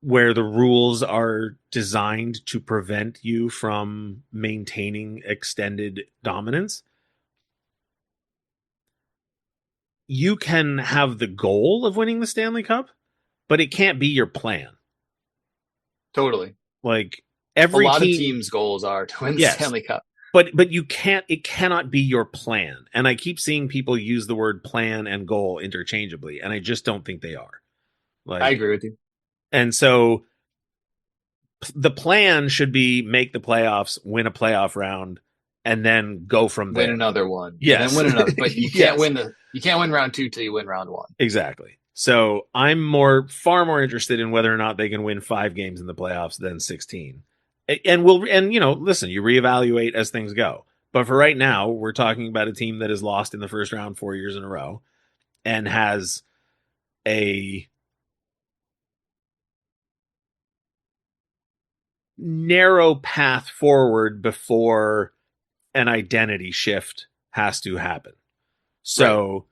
where the rules are designed to prevent you from maintaining extended dominance, you can have the goal of winning the Stanley Cup, but it can't be your plan. Totally. Like, a lot of teams' goals are to win the Stanley Cup. But it cannot be your plan. And I keep seeing people use the word plan and goal interchangeably, and I just don't think they are. Like, I agree with you. And so the plan should be make the playoffs, win a playoff round, and then go from there. Win another one. Yes. And then win another. But you can't yes. you can't win round 2 till you win round 1. Exactly. So I'm far more interested in whether or not they can win 5 games in the playoffs than 16. And listen, you reevaluate as things go. But for right now, we're talking about a team that has lost in the first round 4 years in a row and has a narrow path forward before an identity shift has to happen. So,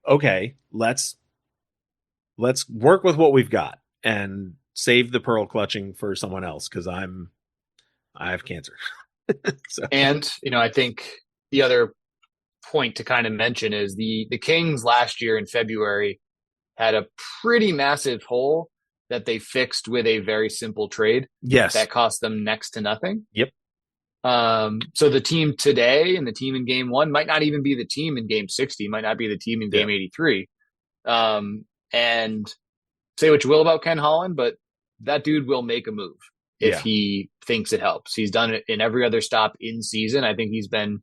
okay, let's work with what we've got and save the pearl clutching for someone else, because I have cancer. So. And, I think the other point to kind of mention is the Kings last year in February had a pretty massive hole that they fixed with a very simple trade. Yes. That cost them next to nothing. Yep. So the team today and the team in game 1 might not even be the team in game 60, might not be the team in game 83. And say what you will about Ken Holland, but that dude will make a move if he thinks it helps. He's done it in every other stop in season. I think he's been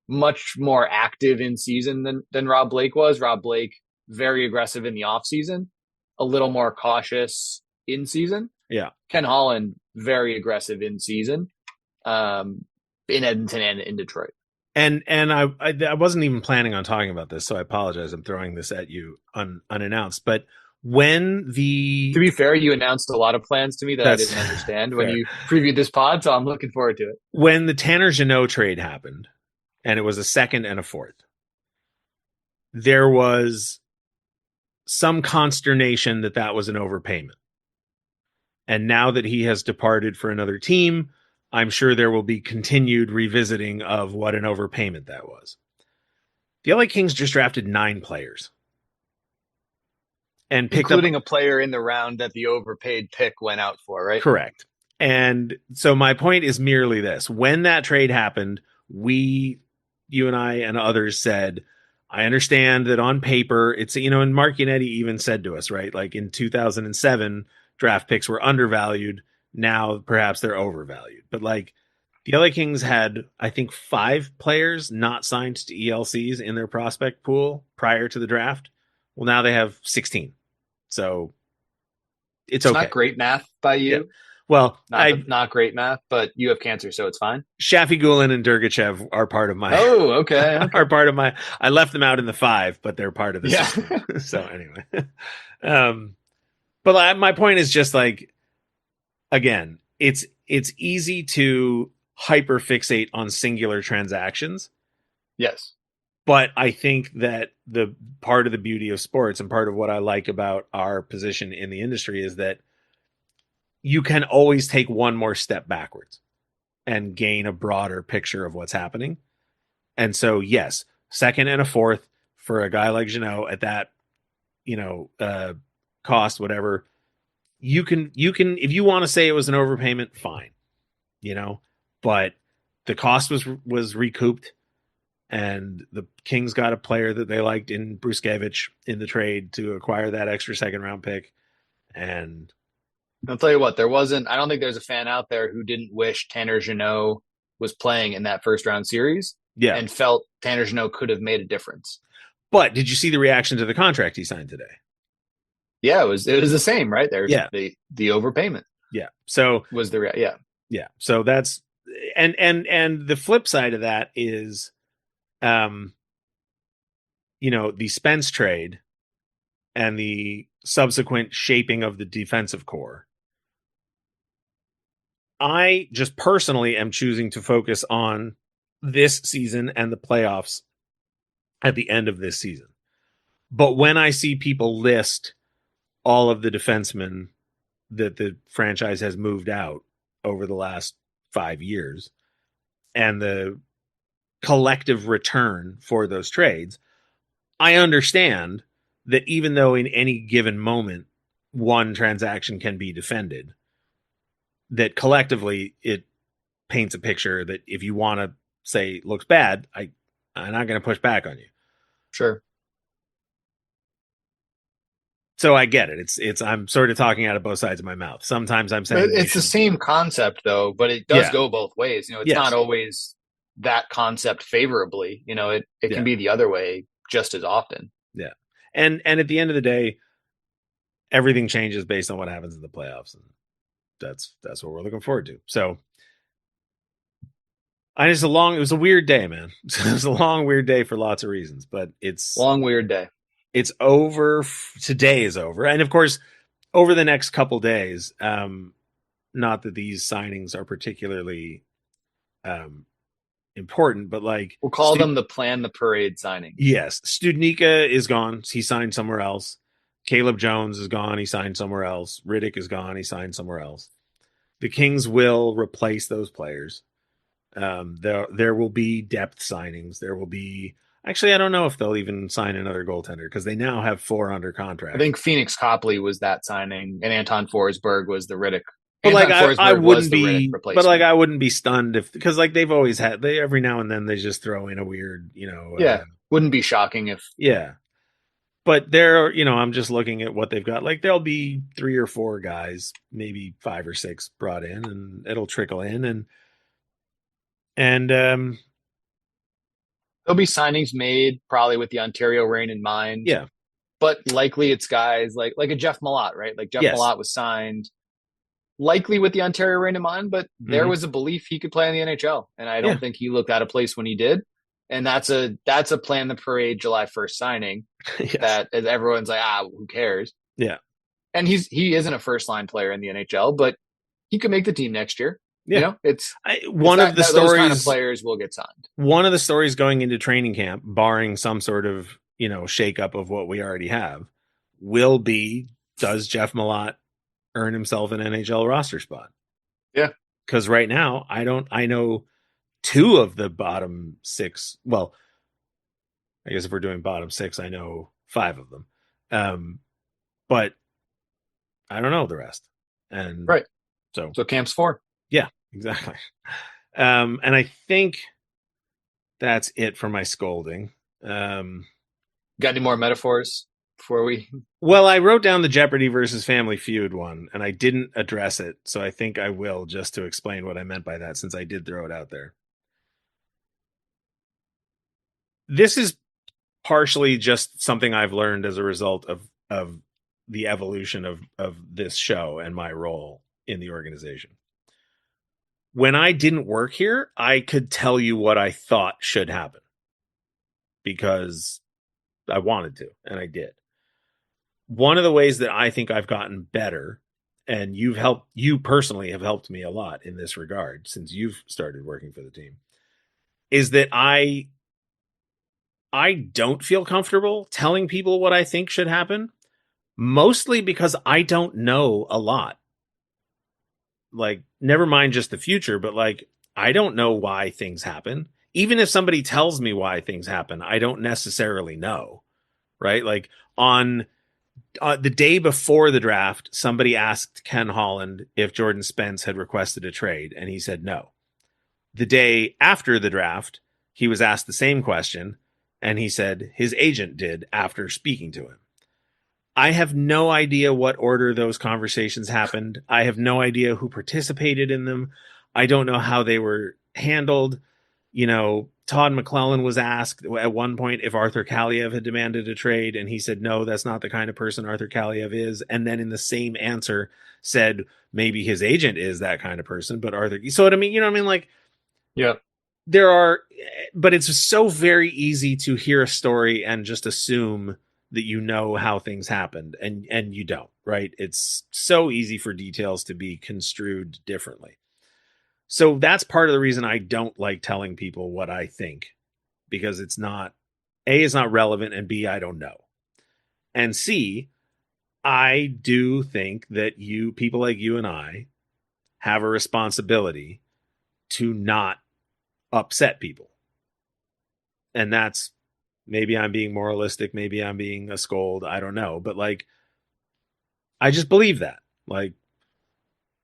much more active in season than Rob Blake was. Rob Blake, very aggressive in the off season, a little more cautious in season. Yeah. Ken Holland, very aggressive in season, in Edmonton and in Detroit. And I wasn't even planning on talking about this, so I apologize. I'm throwing this at you unannounced. But to be fair, you announced a lot of plans to me that I didn't understand when you previewed this pod, so I'm looking forward to it. When the Tanner Jeannot trade happened, and it was a second and a fourth, there was some consternation that was an overpayment. And now that he has departed for another team, I'm sure there will be continued revisiting of what an overpayment that was. The LA Kings just drafted 9 players. And including a player in the round that the overpaid pick went out for, right? Correct. And so my point is merely this. When that trade happened, you and I and others said, I understand that on paper, it's, and Mark Yannetti even said to us, right? Like in 2007, draft picks were undervalued. Now perhaps they're overvalued. But like the LA Kings had, I think, 5 players not signed to ELCs in their prospect pool prior to the draft. Well, now they have 16. So it's okay. Not great math by you. Yeah. Well, not great math, but you have cancer, so it's fine. Shafi Gulen and Durgachev are part of my. Oh, okay. Are part of my. I left them out in the 5, but they're part of the system. So anyway, but my point is just like, again, it's easy to hyperfixate on singular transactions. Yes. But I think that the part of the beauty of sports and part of what I like about our position in the industry is that you can always take one more step backwards and gain a broader picture of what's happening. And so, yes, second and a fourth for a guy like Jeannot at that, cost, whatever, you can, if you want to say it was an overpayment, fine, but the cost was recouped. And the Kings got a player that they liked in Bruskevich in the trade to acquire that extra second round pick. And I'll tell you what, I don't think there's a fan out there who didn't wish Tanner Jeannot was playing in that first round series. Yeah. And felt Tanner Jeannot could have made a difference. But did you see the reaction to the contract he signed today? Yeah, it was the same, right? There's the overpayment. Yeah. So was Yeah. So that's and the flip side of that is the Spence trade and the subsequent shaping of the defensive core. I just personally am choosing to focus on this season and the playoffs at the end of this season. But when I see people list all of the defensemen that the franchise has moved out over the last 5 years and the collective return for those trades, I understand that even though in any given moment one transaction can be defended, that collectively it paints a picture that if you want to say looks bad, I'm not going to push back on you. Sure. So I get it. It's I'm sort of talking out of both sides of my mouth. Sometimes I'm saying it's the same concept though, but it does go both ways. It's yes. not always that concept favorably. It can be the other way just as often. Yeah. And at the end of the day, everything changes based on what happens in the playoffs. And that's what we're looking forward to. So it was a weird day, man. It was a long, weird day for lots of reasons, but it's long, weird day. It's over. Today is over. And of course, over the next couple days, not that these signings are particularly important, but like we'll call them the plan the parade signing. Yes. Studnicka is gone. He signed somewhere else. Caleb Jones is gone. He signed somewhere else. Riddick is gone. He signed somewhere else. The Kings will replace those players. There will be depth signings. There will be, actually, I don't know if they'll even sign another goaltender because they now have 4 under contract. I think Phoenix Copley was that signing, and Anton Forsberg was the Riddick. But like I wouldn't be, but like I wouldn't be stunned because like they've always had, every now and then they just throw in a weird, wouldn't be shocking if But they're, I'm just looking at what they've got. Like there'll be 3 or 4 guys, maybe 5 or 6 brought in, and it'll trickle in, and there'll be signings made probably with the Ontario Reign in mind. Yeah, but likely it's guys like a Jeff Malott, right? Like Jeff Malott was signed likely with the Ontario Reign in mind, but there was a belief he could play in the NHL, and I don't think he looked out of place when he did. And that's a plan the parade July 1st signing that everyone's like, who cares? Yeah. And he isn't a first line player in the NHL, but he could make the team next year. Yeah. Those kind of players will get signed. One of the stories going into training camp, barring some sort of, shakeup of what we already have, will be, does Jeff Malott earn himself an NHL roster spot? Yeah. Because right now, I know 2 of the bottom 6. Well, I guess if we're doing bottom 6, I know 5 of them. But I don't know the rest. And right. So camp's 4. Yeah, exactly. And I think that's it for my scolding. Got any more metaphors before we? Well, I wrote down the Jeopardy versus Family Feud one, and I didn't address it. So I think I will, just to explain what I meant by that, since I did throw it out there. This is partially just something I've learned as a result of the evolution of this show and my role in the organization. When I didn't work here, I could tell you what I thought should happen because I wanted to, and I did. One of the ways that I think I've gotten better, and you personally have helped me a lot in this regard since you've started working for the team, is that I don't feel comfortable telling people what I think should happen, mostly because I don't know a lot. Like, never mind just the future, but like, I don't know why things happen. Even if somebody tells me why things happen, I don't necessarily know, right? Like on the day before the draft, somebody asked Ken Holland if Jordan Spence had requested a trade, and he said no. The day after the draft, he was asked the same question, and he said his agent did after speaking to him. I have no idea what order those conversations happened. I have no idea who participated in them. I don't know how they were handled. Todd McClellan was asked at one point if Arthur Kaliev had demanded a trade, and he said, no, that's not the kind of person Arthur Kaliev is. And then in the same answer said, maybe his agent is that kind of person, but Arthur, so what I mean, like, yeah, but it's so very easy to hear a story and just assume that you know how things happened, and you don't, right? It's so easy for details to be construed differently. So that's part of the reason I don't like telling people what I think, because it's not, A, it's not relevant, and B, I don't know. And C, I do think that people like you and I have a responsibility to not upset people. And that's, maybe I'm being moralistic, maybe I'm being a scold, I don't know. But like, I just believe that. Like,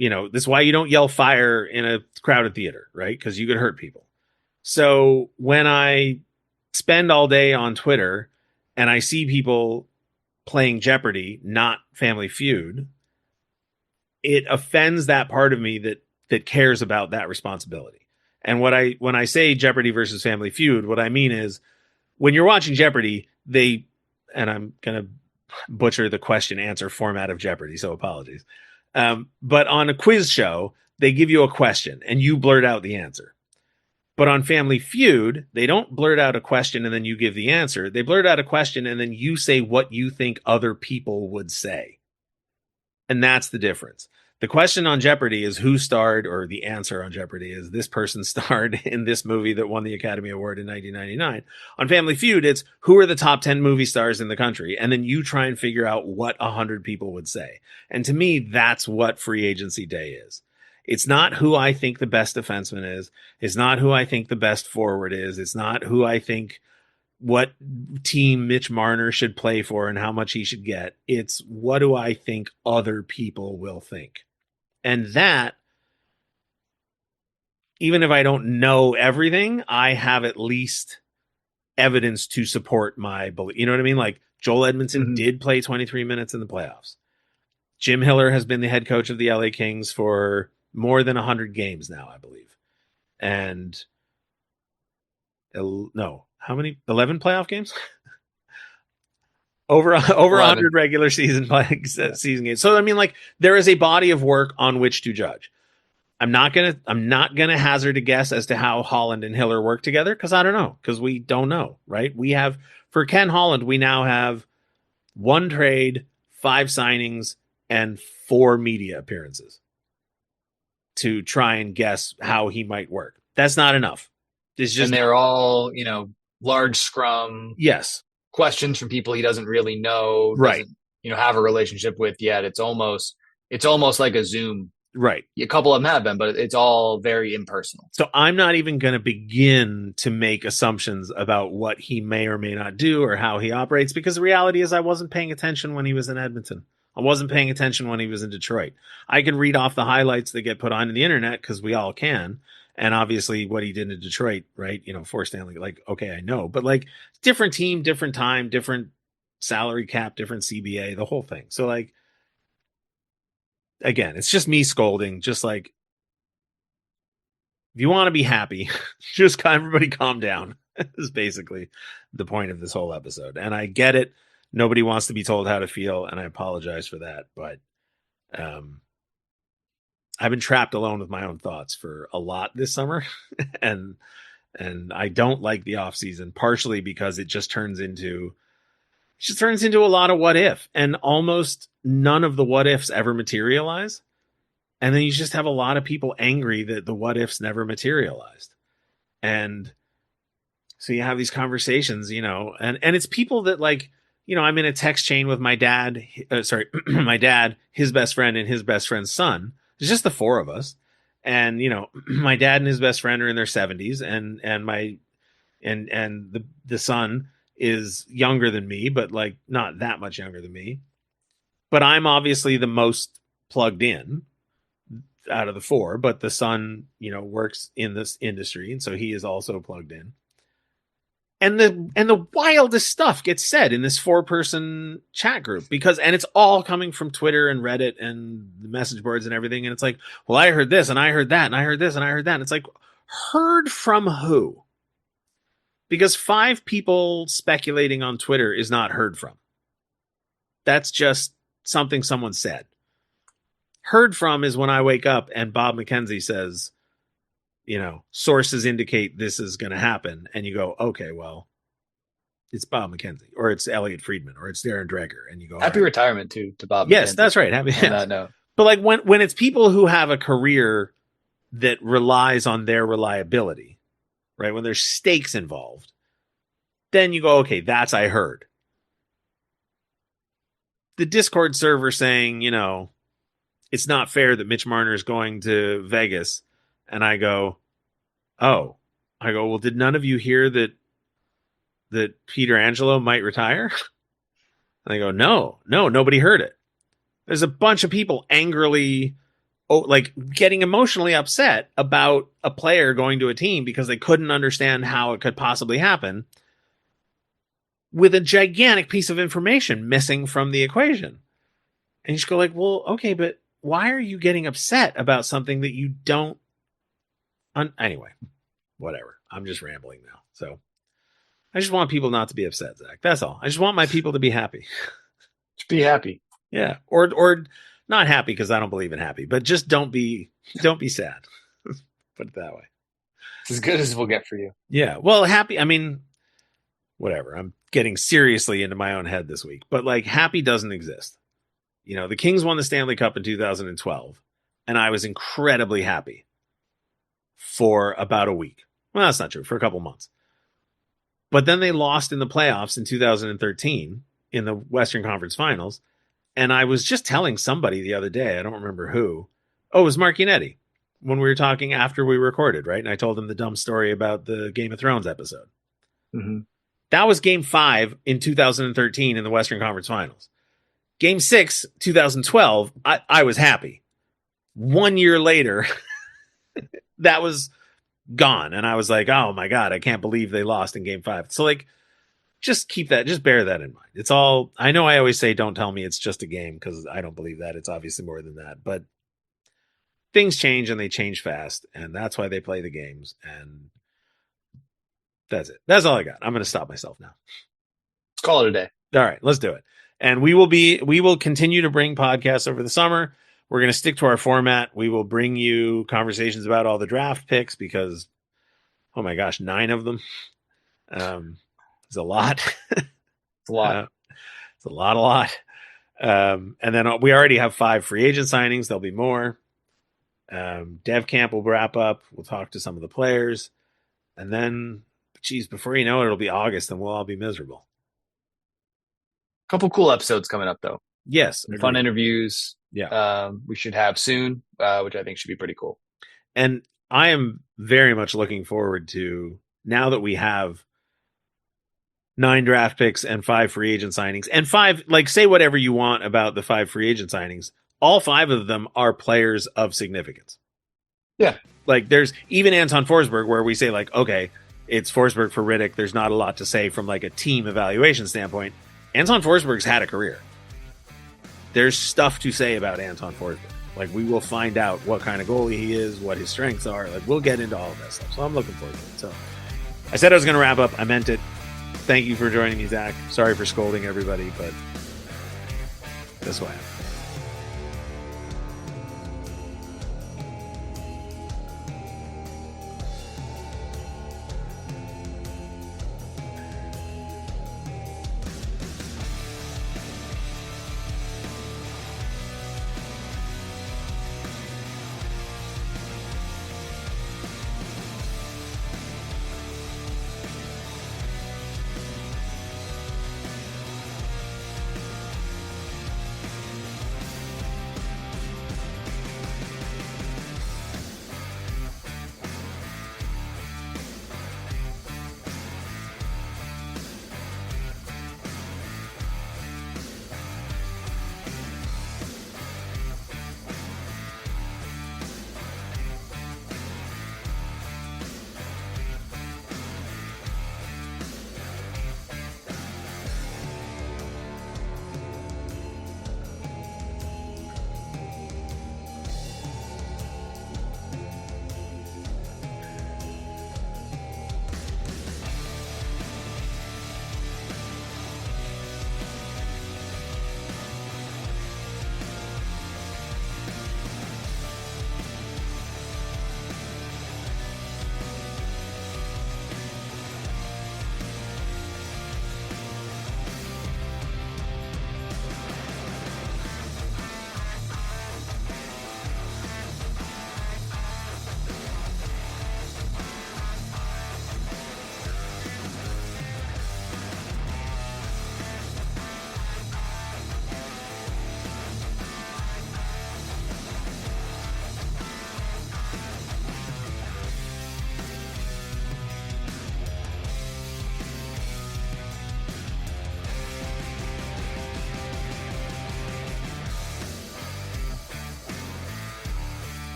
this is why you don't yell fire in a crowded theater, right? Because you could hurt people. So when I spend all day on Twitter and I see people playing Jeopardy, not Family Feud, it offends that part of me that cares about that responsibility. And when I say Jeopardy versus Family Feud, what I mean is when you're watching Jeopardy, and I'm going to butcher the question answer format of Jeopardy, so apologies. But on a quiz show, they give you a question and you blurt out the answer. But on Family Feud, they don't blurt out a question and then you give the answer. They blurt out a question and then you say what you think other people would say. And that's the difference. The question on Jeopardy is who starred, or the answer on Jeopardy is this person starred in this movie that won the Academy Award in 1999. On Family Feud, it's who are the top 10 movie stars in the country? And then you try and figure out what 100 people would say. And to me, that's what Free Agency Day is. It's not who I think the best defenseman is. It's not who I think the best forward is. It's not who I think what team Mitch Marner should play for and how much he should get. It's what do I think other people will think? And that, even if I don't know everything, I have at least evidence to support my belief. You know what I mean? Like Joel Edmondson did play 23 minutes in the playoffs. Jim Hiller has been the head coach of the LA Kings for more than 100 games now, I believe. And no, how many? 11 playoff games? over 100 regular season games. So I mean, like, there is a body of work on which to judge. I'm not gonna hazard a guess as to how Holland and Hiller work together, because I don't know, because we don't know, right? We have, for Ken Holland, we now have 1 trade, 5 signings, and 4 media appearances to try and guess how he might work. That's not enough. It's just, and they're all, large scrum. Yes. Questions from people he doesn't really know, right? Have a relationship with yet. It's almost like a Zoom, right? A couple of them have been, but it's all very impersonal. So I'm not even going to begin to make assumptions about what he may or may not do or how he operates, because the reality is I wasn't paying attention when he was in Edmonton. I wasn't paying attention when he was in Detroit. I can read off the highlights that get put on the internet, because we all can. And obviously what he did in Detroit, right? For Stanley, like, okay, I know, but like different team, different time, different salary cap, different CBA, the whole thing. So like, again, it's just me scolding, just like, if you want to be happy, just everybody calm down is basically the point of this whole episode. And I get it. Nobody wants to be told how to feel. And I apologize for that. But, I've been trapped alone with my own thoughts for a lot this summer. and I don't like the off season, partially because it just turns into a lot of what if, and almost none of the what ifs ever materialize. And then you just have a lot of people angry that the what ifs never materialized. And so you have these conversations, and it's people that, like, I'm in a text chain with my dad, my dad, his best friend, and his best friend's son. It's just the 4 of us. And, my dad and his best friend are in their 70s, and the son is younger than me, but like not that much younger than me. But I'm obviously the most plugged in out of the 4, but the son, works in this industry, and so he is also plugged in. And the wildest stuff gets said in this 4-person chat group, and it's all coming from Twitter and Reddit and the message boards and everything. And it's like, well, I heard this and I heard that and I heard this and I heard that. And it's like, heard from who? Because 5 people speculating on Twitter is not heard from. That's just something someone said. Heard from is when I wake up and Bob McKenzie says, sources indicate this is going to happen. And you go, okay, well, it's Bob McKenzie, or it's Elliot Friedman, or it's Darren Dreger. And you go, happy retirement to Bob. Yes, McKenzie. That's right. Happy. On that note. But like when it's people who have a career that relies on their reliability, right? When there's stakes involved, then you go, okay, that's, I heard. The Discord server saying, it's not fair that Mitch Marner is going to Vegas. And I go, well, did none of you hear that Peter Angelo might retire? And I go, no, nobody heard it. There's a bunch of people angrily, getting emotionally upset about a player going to a team because they couldn't understand how it could possibly happen, with a gigantic piece of information missing from the equation. And you just go like, well, okay, but why are you getting upset about something that you don't? Anyway, whatever. I'm just rambling now. So I just want people not to be upset, Zach. That's all. I just want my people to be happy. Just be happy. Yeah. Or not happy because I don't believe in happy, but just don't be sad. Put it that way. It's as good as we'll get for you. Yeah. Well, happy. I mean, whatever. I'm getting seriously into my own head this week, but like happy doesn't exist. You know, the Kings won the Stanley Cup in 2012, and I was incredibly happy for about a week. Well, that's not true. For a couple months. But then they lost in the playoffs in 2013 in the Western Conference Finals. And I was just telling somebody the other day, I don't remember who. Oh, it was Mark Yannetti when we were talking after we recorded, right? And I told him the dumb story about the Game of Thrones episode. Mm-hmm. That was Game 5 in 2013 in the Western Conference Finals. Game 6, 2012, I was happy. 1 year later, that was gone. And I was like, oh my God, I can't believe they lost in Game 5. So like, just keep that, just bear that in mind. It's all, I know I always say, don't tell me it's just a game because I don't believe that. It's obviously more than that. But things change and they change fast. And that's why they play the games. And that's it. That's all I got. I'm going to stop myself now. Let's call it a day. All right, let's do it. And we will continue to bring podcasts over the summer. We're going to stick to our format. We will bring you conversations about all the draft picks because, oh my gosh, 9 of them. It's a lot. It's a lot. It's a lot. And then we already have 5 free agent signings. There'll be more. Dev camp will wrap up. We'll talk to some of the players. And then, geez, before you know it, it'll be August and we'll all be miserable. Couple cool episodes coming up, though. Yes. Fun interviews. Yeah. We should have soon, which I think should be pretty cool. And I am very much looking forward to, now that we have 9 draft picks and 5 free agent signings, and 5, like, say whatever you want about the 5 free agent signings. All 5 of them are players of significance. Yeah. Like, there's even Anton Forsberg, where we say, like, okay, it's Forsberg for Riddick. There's not a lot to say from, like, a team evaluation standpoint. Anton Forsberg's had a career. There's stuff to say about Anton Forsberg. Like, we will find out what kind of goalie he is, what his strengths are. Like, we'll get into all of that stuff. So I'm looking forward to it. So I said I was going to wrap up. I meant it. Thank you for joining me, Zach. Sorry for scolding everybody, but that's why.